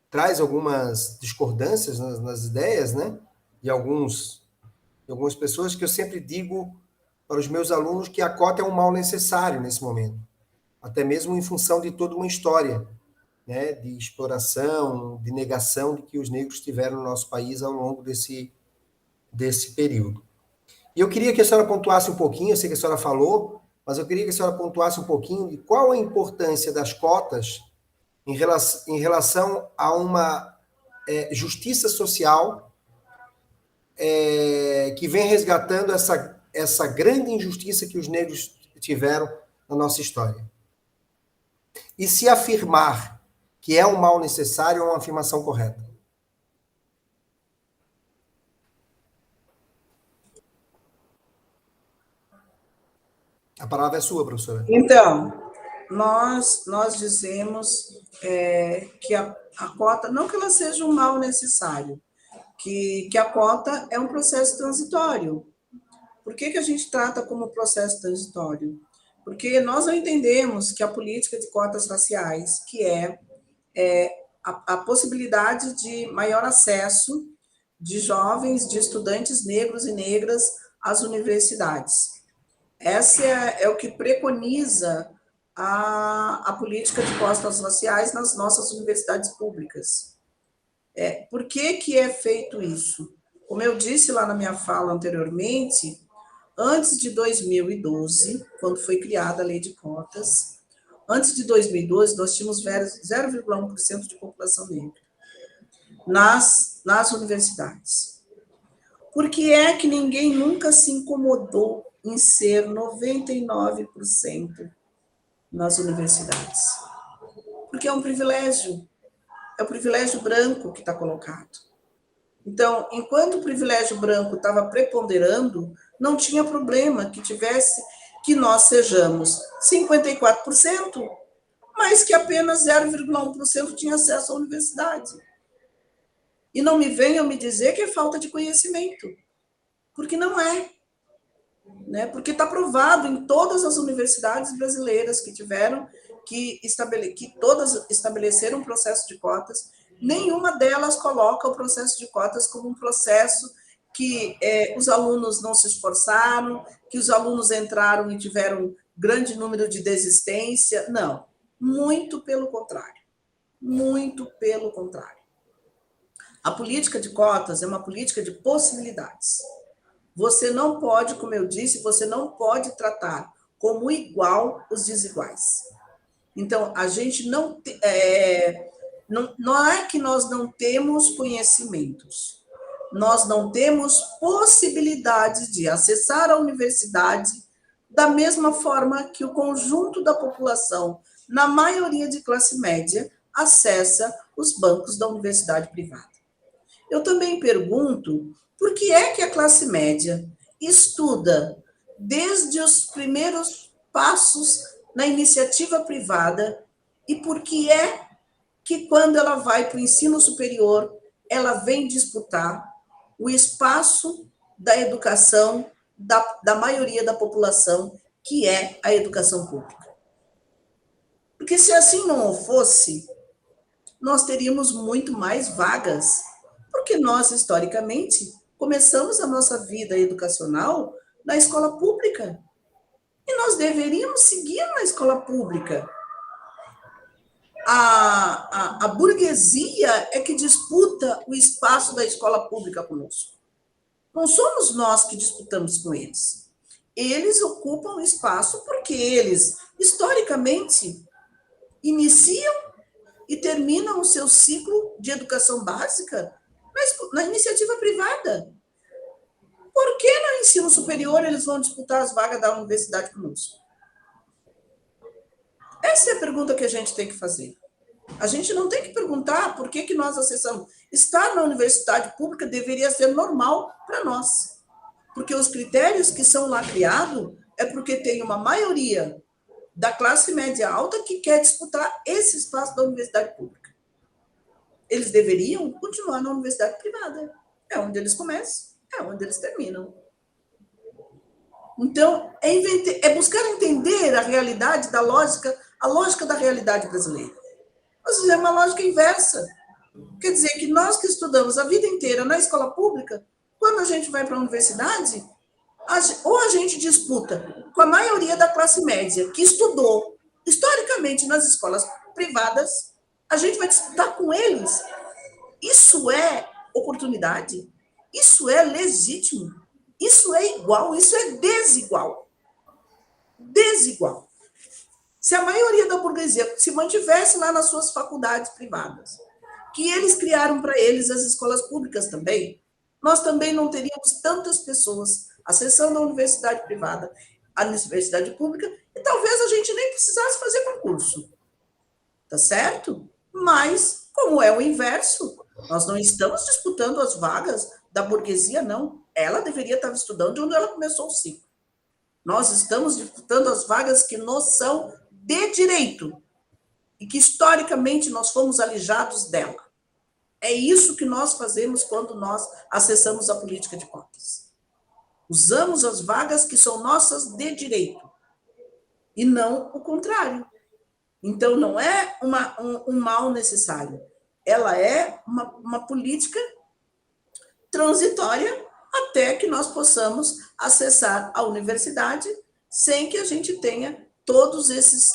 Speaker 2: traz algumas discordâncias nas ideias, né? De algumas pessoas, que eu sempre digo para os meus alunos que a cota é um mal necessário nesse momento, até mesmo em função de toda uma história, né, de exploração, de negação de que os negros tiveram no nosso país ao longo desse período. E eu queria que a senhora pontuasse um pouquinho, eu sei que a senhora falou, mas eu queria que a senhora pontuasse um pouquinho de qual a importância das cotas em relação a uma justiça social que vem resgatando essa grande injustiça que os negros tiveram na nossa história. E se afirmar que é um mal necessário é uma afirmação correta? A palavra é sua, professora.
Speaker 3: Então, nós dizemos que a cota, não que ela seja um mal necessário, que a cota é um processo transitório. Por que a gente trata como processo transitório? Porque nós não entendemos que a política de cotas raciais, que é a possibilidade de maior acesso de jovens, de estudantes negros e negras às universidades. Esse é o que preconiza a política de cotas raciais nas nossas universidades públicas. Por que é feito isso? Como eu disse lá na minha fala anteriormente, antes de 2012, quando foi criada a lei de cotas, antes de 2012, nós tínhamos 0,1% de população negra nas universidades. Por que é que ninguém nunca se incomodou em ser 99% nas universidades? Porque é um privilégio branco que está colocado. Então, enquanto o privilégio branco estava preponderando, não tinha problema que nós sejamos 54%, mas que apenas 0,1% tinha acesso à universidade. E não me venham me dizer que é falta de conhecimento, porque não é. Né? Porque está provado em todas as universidades brasileiras que todas estabeleceram um processo de cotas, nenhuma delas coloca o processo de cotas como um processo que os alunos não se esforçaram, que os alunos entraram e tiveram grande número de desistência. Não, muito pelo contrário. Muito pelo contrário. A política de cotas é uma política de possibilidades. Você não pode, como eu disse, você não pode tratar como igual os desiguais. Então, a gente não é que nós não temos conhecimentos, nós não temos possibilidade de acessar a universidade da mesma forma que o conjunto da população, na maioria de classe média, acessa os bancos da universidade privada. Eu também pergunto por que é que a classe média estuda desde os primeiros passos na iniciativa privada e por que é que, quando ela vai para o ensino superior, ela vem disputar o espaço da educação da maioria da população, que é a educação pública. Porque se assim não fosse, nós teríamos muito mais vagas, porque nós, historicamente, começamos a nossa vida educacional na escola pública. E nós deveríamos seguir na escola pública. A burguesia é que disputa o espaço da escola pública conosco. Não somos nós que disputamos com eles. Eles ocupam o espaço porque eles, historicamente, iniciam e terminam o seu ciclo de educação básica na iniciativa privada. Por que no ensino superior eles vão disputar as vagas da universidade conosco? Essa é a pergunta que a gente tem que fazer. A gente não tem que perguntar por que nós acessamos. Estar na universidade pública deveria ser normal para nós, porque os critérios que são lá criados é porque tem uma maioria da classe média alta que quer disputar esse espaço da universidade pública. Eles deveriam continuar na universidade privada. É onde eles começam, é onde eles terminam. Então, é buscar entender a realidade da lógica, a lógica da realidade brasileira. Ou seja, é uma lógica inversa. Quer dizer que nós que estudamos a vida inteira na escola pública, quando a gente vai para a universidade, ou a gente disputa com a maioria da classe média que estudou historicamente nas escolas privadas, a gente vai disputar com eles. Isso é oportunidade? Isso é legítimo? Isso é igual? Isso é desigual? Desigual. Se a maioria da burguesia se mantivesse lá nas suas faculdades privadas, que eles criaram para eles as escolas públicas também, nós também não teríamos tantas pessoas acessando a universidade privada, a universidade pública, e talvez a gente nem precisasse fazer concurso. Tá certo? Mas, como é o inverso, nós não estamos disputando as vagas da burguesia, não. Ela deveria estar estudando de onde ela começou o ciclo. Nós estamos disputando as vagas que nos são de direito e que, historicamente, nós fomos alijados dela. É isso que nós fazemos quando nós acessamos a política de cotas. Usamos as vagas que são nossas de direito, e não o contrário. Então, não é um mal necessário. Ela é uma política transitória até que nós possamos acessar a universidade sem que a gente tenha todos esses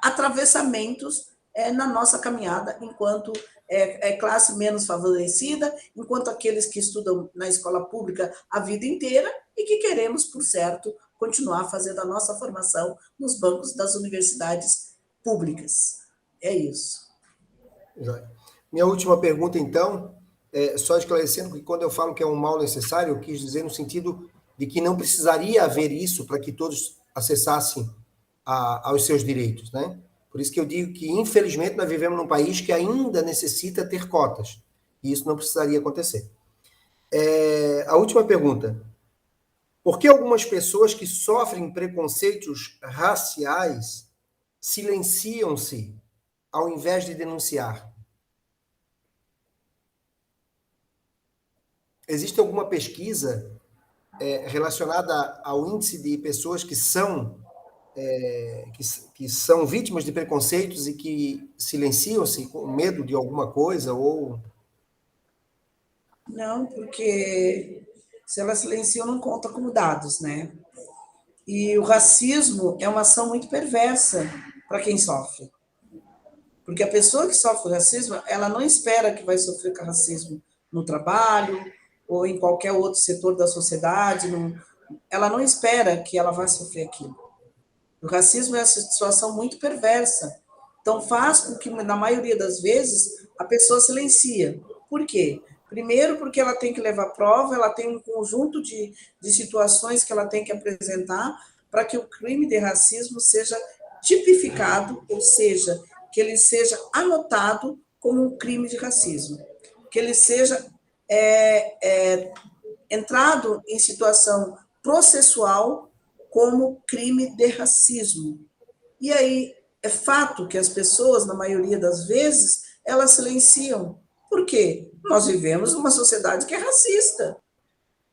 Speaker 3: atravessamentos na nossa caminhada, enquanto classe menos favorecida, enquanto aqueles que estudam na escola pública a vida inteira e que queremos, por certo, continuar fazendo a nossa formação nos bancos das universidades públicas. É isso.
Speaker 2: Minha última pergunta, então, só esclarecendo que quando eu falo que é um mal necessário, eu quis dizer no sentido de que não precisaria haver isso para que todos acessassem aos seus direitos, né? Por isso que eu digo que, infelizmente, nós vivemos num país que ainda necessita ter cotas, e isso não precisaria acontecer. A última pergunta. Por que algumas pessoas que sofrem preconceitos raciais silenciam-se ao invés de denunciar? Existe alguma pesquisa relacionada ao índice de pessoas que são vítimas de preconceitos e que silenciam-se com medo de alguma coisa? Ou
Speaker 3: não, porque se elas silenciam, não conta como dados, né? E o racismo é uma ação muito perversa para quem sofre. Porque a pessoa que sofre racismo, ela não espera que vai sofrer racismo no trabalho ou em qualquer outro setor da sociedade. Ela não espera que ela vai sofrer aquilo. O racismo é uma situação muito perversa. Então, faz com que, na maioria das vezes, a pessoa silencia. Por quê? Primeiro, porque ela tem que levar prova, ela tem um conjunto de situações que ela tem que apresentar para que o crime de racismo seja tipificado, ou seja, que ele seja anotado como um crime de racismo, que ele seja entrado em situação processual como crime de racismo. E aí, é fato que as pessoas, na maioria das vezes, elas silenciam. Por quê? Nós vivemos numa sociedade que é racista.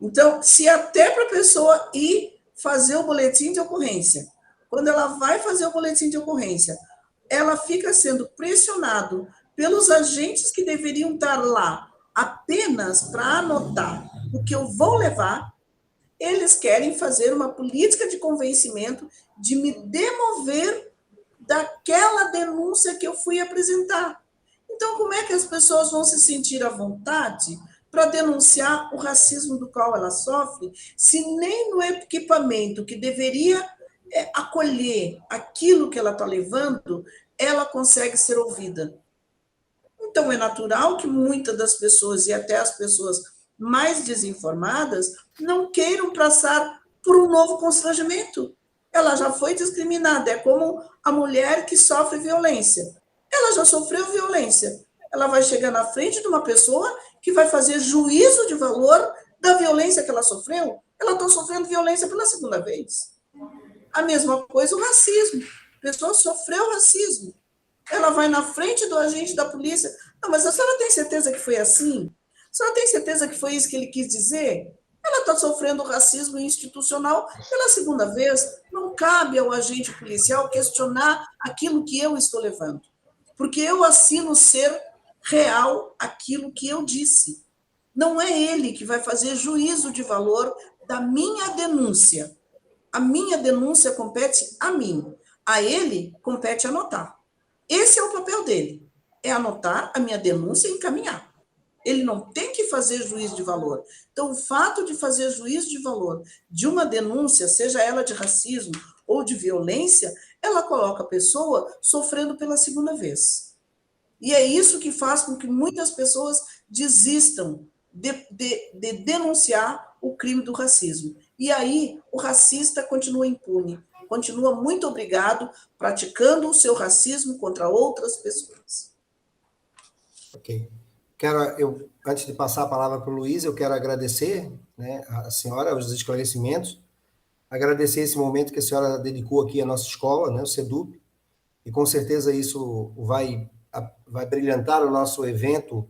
Speaker 3: Então, se até para a pessoa ir fazer o boletim de ocorrência, quando ela vai fazer o boletim de ocorrência, ela fica sendo pressionada pelos agentes que deveriam estar lá apenas para anotar o que eu vou levar. Eles querem fazer uma política de convencimento de me demover daquela denúncia que eu fui apresentar. Então, como é que as pessoas vão se sentir à vontade para denunciar o racismo do qual ela sofre, se nem no equipamento que deveria acolher aquilo que ela está levando, ela consegue ser ouvida? Então, é natural que muitas das pessoas, e até as pessoas mais desinformadas, não queiram passar por um novo constrangimento. Ela já foi discriminada, é como a mulher que sofre violência. Ela já sofreu violência. Ela vai chegar na frente de uma pessoa que vai fazer juízo de valor da violência que ela sofreu. Ela está sofrendo violência pela segunda vez. A mesma coisa o racismo. A pessoa sofreu racismo. Ela vai na frente do agente da polícia. Não, mas a senhora tem certeza que foi assim? A senhora tem certeza que foi isso que ele quis dizer? Ela está sofrendo racismo institucional pela segunda vez. Não cabe ao agente policial questionar aquilo que eu estou levando. Porque eu assino ser real aquilo que eu disse. Não é ele que vai fazer juízo de valor da minha denúncia. A minha denúncia compete a mim. A ele compete anotar. Esse é o papel dele. É anotar a minha denúncia e encaminhar. Ele não tem que fazer juízo de valor. Então, o fato de fazer juízo de valor de uma denúncia, seja ela de racismo ou de violência, ela coloca a pessoa sofrendo pela segunda vez. E é isso que faz com que muitas pessoas desistam de denunciar o crime do racismo. E aí, o racista continua impune, continua muito obrigado, praticando o seu racismo contra outras pessoas.
Speaker 2: Ok. Antes de passar a palavra para o Luiz, eu quero agradecer, né, a senhora, os esclarecimentos, agradecer esse momento que a senhora dedicou aqui à nossa escola, né, o SEDUP, e com certeza isso vai brilhantar o nosso evento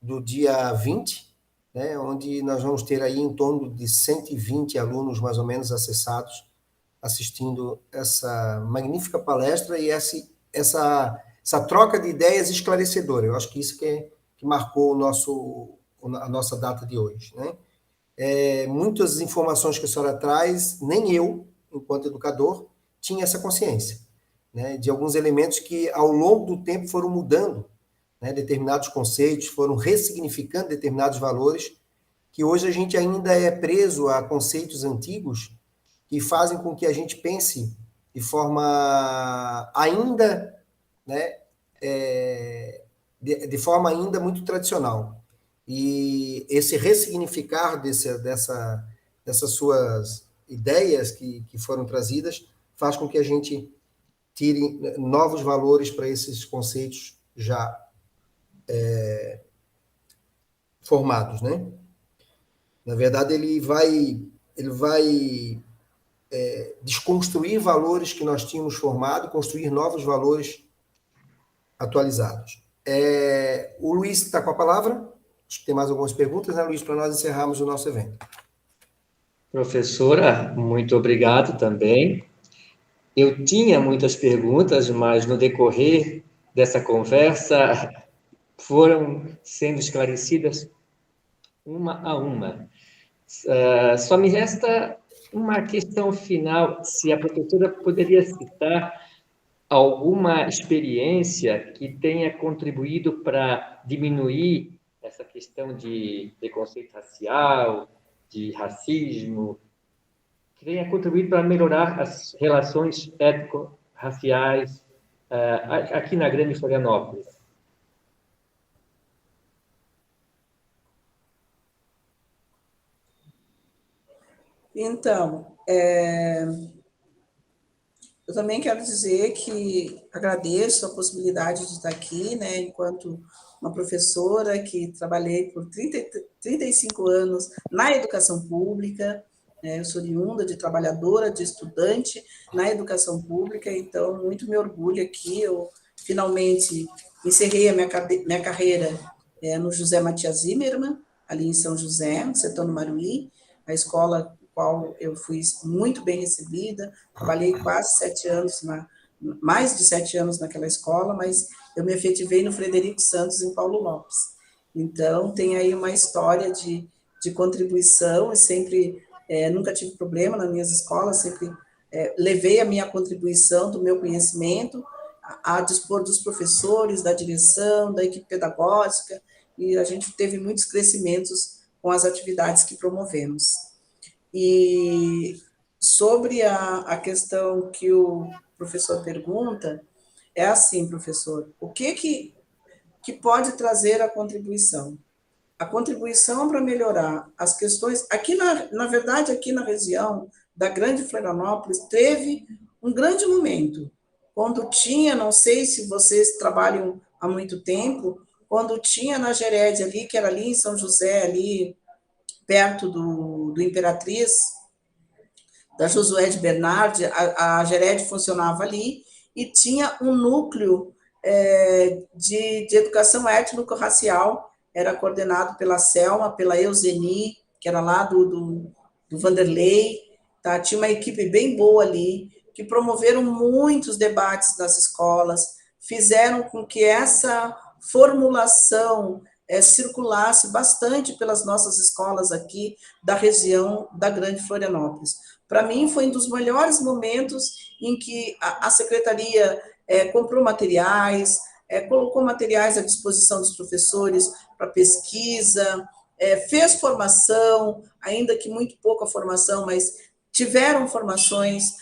Speaker 2: do dia 20, né, onde nós vamos ter aí em torno de 120 alunos, mais ou menos, acessados, assistindo essa magnífica palestra e essa troca de ideias esclarecedora. Eu acho que isso que marcou a nossa data de hoje, né? Muitas informações que a senhora traz, nem eu, enquanto educador, tinha essa consciência, né, de alguns elementos que, ao longo do tempo, foram mudando, né, determinados conceitos, foram ressignificando determinados valores, que hoje a gente ainda é preso a conceitos antigos que fazem com que a gente pense de forma ainda, né, de forma ainda muito tradicional. E esse ressignificar dessas suas ideias que foram trazidas faz com que a gente tire novos valores para esses conceitos já formados, né? Na verdade, ele vai desconstruir valores que nós tínhamos formado, construir novos valores atualizados. O Luiz está com a palavra. Acho que tem mais algumas perguntas, né, Luiz, para nós encerrarmos o nosso evento.
Speaker 4: Professora, muito obrigado também. Eu tinha muitas perguntas, mas no decorrer dessa conversa foram sendo esclarecidas uma a uma. Só me resta uma questão final, se a professora poderia citar alguma experiência que tenha contribuído para diminuir essa questão de preconceito racial, de racismo, que tenha contribuído para melhorar as relações étnico-raciais aqui na Grande Florianópolis.
Speaker 3: Então, eu também quero dizer que agradeço a possibilidade de estar aqui, né, enquanto uma professora que trabalhei por 35 anos na educação pública, né, eu sou oriunda de trabalhadora, de estudante na educação pública, então muito me orgulho aqui, eu finalmente encerrei a minha carreira no José Matias Zimmermann, ali em São José, no setor do Maruí, a escola qual eu fui muito bem recebida, trabalhei quase 7 anos, mais de 7 anos naquela escola, mas eu me efetivei no Frederico Santos, em Paulo Lopes. Então, tem aí uma história de contribuição, e sempre, nunca tive problema nas minhas escolas, sempre levei a minha contribuição do meu conhecimento a dispor dos professores, da direção, da equipe pedagógica, e a gente teve muitos crescimentos com as atividades que promovemos. E sobre a questão que o professor pergunta, é assim, professor, o que pode trazer a contribuição? A contribuição para melhorar as questões, aqui na verdade, aqui na região da Grande Florianópolis, teve um grande momento, quando tinha, não sei se vocês trabalham há muito tempo, quando tinha na Gered ali, que era ali em São José, ali perto do Imperatriz, da Josué de Bernardi, a Gered funcionava ali, e tinha um núcleo de educação étnico-racial, era coordenado pela Selma, pela Euseni, que era lá do Vanderlei, tá? Tinha uma equipe bem boa ali, que promoveram muitos debates nas escolas, fizeram com que essa formulação circulasse bastante pelas nossas escolas aqui da região da Grande Florianópolis. Para mim, foi um dos melhores momentos em que a secretaria comprou materiais, colocou materiais à disposição dos professores para pesquisa, fez formação, ainda que muito pouca formação, mas tiveram formações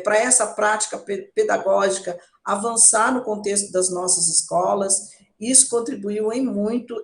Speaker 3: para essa prática pedagógica avançar no contexto das nossas escolas. Isso contribuiu em muito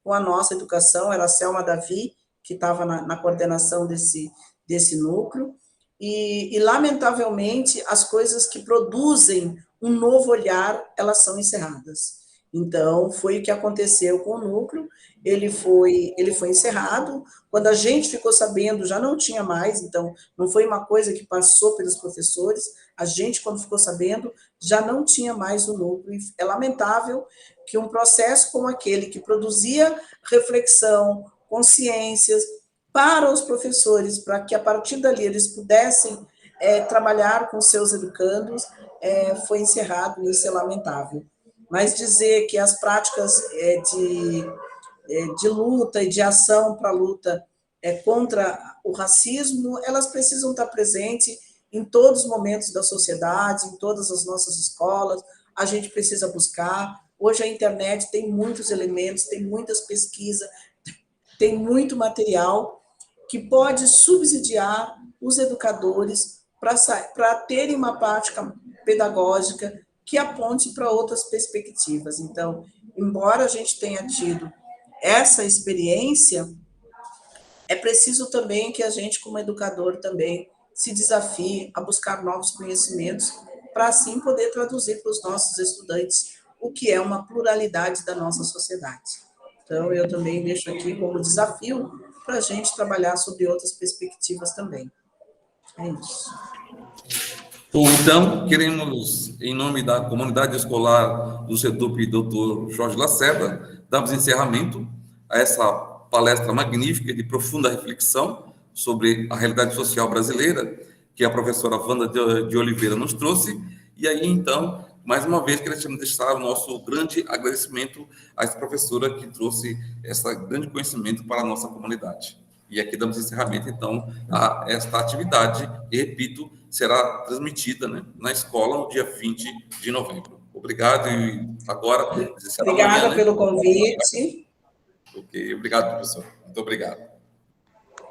Speaker 3: com a nossa educação. Era a Selma Davi, que estava na coordenação desse núcleo, e, lamentavelmente, as coisas que produzem um novo olhar, elas são encerradas. Então, foi o que aconteceu com o núcleo, ele foi encerrado, quando a gente ficou sabendo, já não tinha mais, então, não foi uma coisa que passou pelos professores, a gente, quando ficou sabendo, já não tinha mais o núcleo, e é lamentável que um processo como aquele, que produzia reflexão, consciências, para os professores, para que a partir dali eles pudessem trabalhar com seus educandos, foi encerrado, e isso é lamentável. Mas dizer que as práticas de luta e de ação para a luta contra o racismo, elas precisam estar presentes em todos os momentos da sociedade, em todas as nossas escolas, a gente precisa buscar. Hoje a internet tem muitos elementos, tem muitas pesquisas, tem muito material que pode subsidiar os educadores para terem uma prática pedagógica que aponte para outras perspectivas. Então, embora a gente tenha tido essa experiência, é preciso também que a gente, como educador, também se desafie a buscar novos conhecimentos para, assim, poder traduzir para os nossos estudantes o que é uma pluralidade da nossa sociedade. Então, eu também deixo aqui como desafio para a gente trabalhar sobre outras perspectivas também. É isso.
Speaker 1: Bom, então, queremos, em nome da comunidade escolar do CEDUP, Dr. Jorge Lacerda, darmos encerramento a essa palestra magnífica de profunda reflexão sobre a realidade social brasileira, que a professora Wanda de Oliveira nos trouxe. E aí, então, mais uma vez, queremos deixar o nosso grande agradecimento a essa professora que trouxe esse grande conhecimento para a nossa comunidade. E aqui damos encerramento, então, a esta atividade, e repito, será transmitida, né, na escola no dia 20 de novembro. Obrigado, e agora...
Speaker 3: Obrigada amanhã, pelo convite.
Speaker 1: Ok, obrigado, professor. Muito obrigado.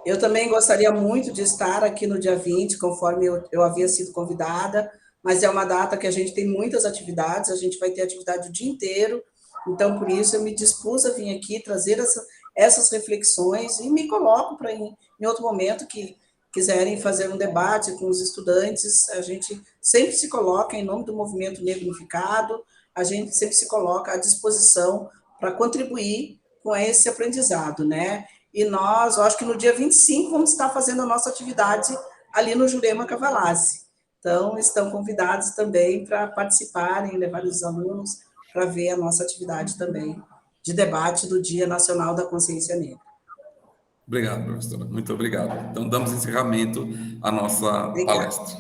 Speaker 3: Eu também gostaria muito de estar aqui no dia 20, conforme eu havia sido convidada, mas é uma data que a gente tem muitas atividades, a gente vai ter atividade o dia inteiro, então, por isso, eu me dispus a vir aqui trazer essas reflexões e me coloco para, em outro momento, que quiserem fazer um debate com os estudantes, a gente sempre se coloca, em nome do Movimento Negro Unificado, a gente sempre se coloca à disposição para contribuir com esse aprendizado, né? E nós, eu acho que no dia 25, vamos estar fazendo a nossa atividade ali no Jurema Cavalazzi. Então, estão convidados também para participarem, levar os alunos para ver a nossa atividade também de debate do Dia Nacional da Consciência Negra.
Speaker 1: Obrigado, professora. Muito obrigado. Então, damos encerramento à nossa palestra.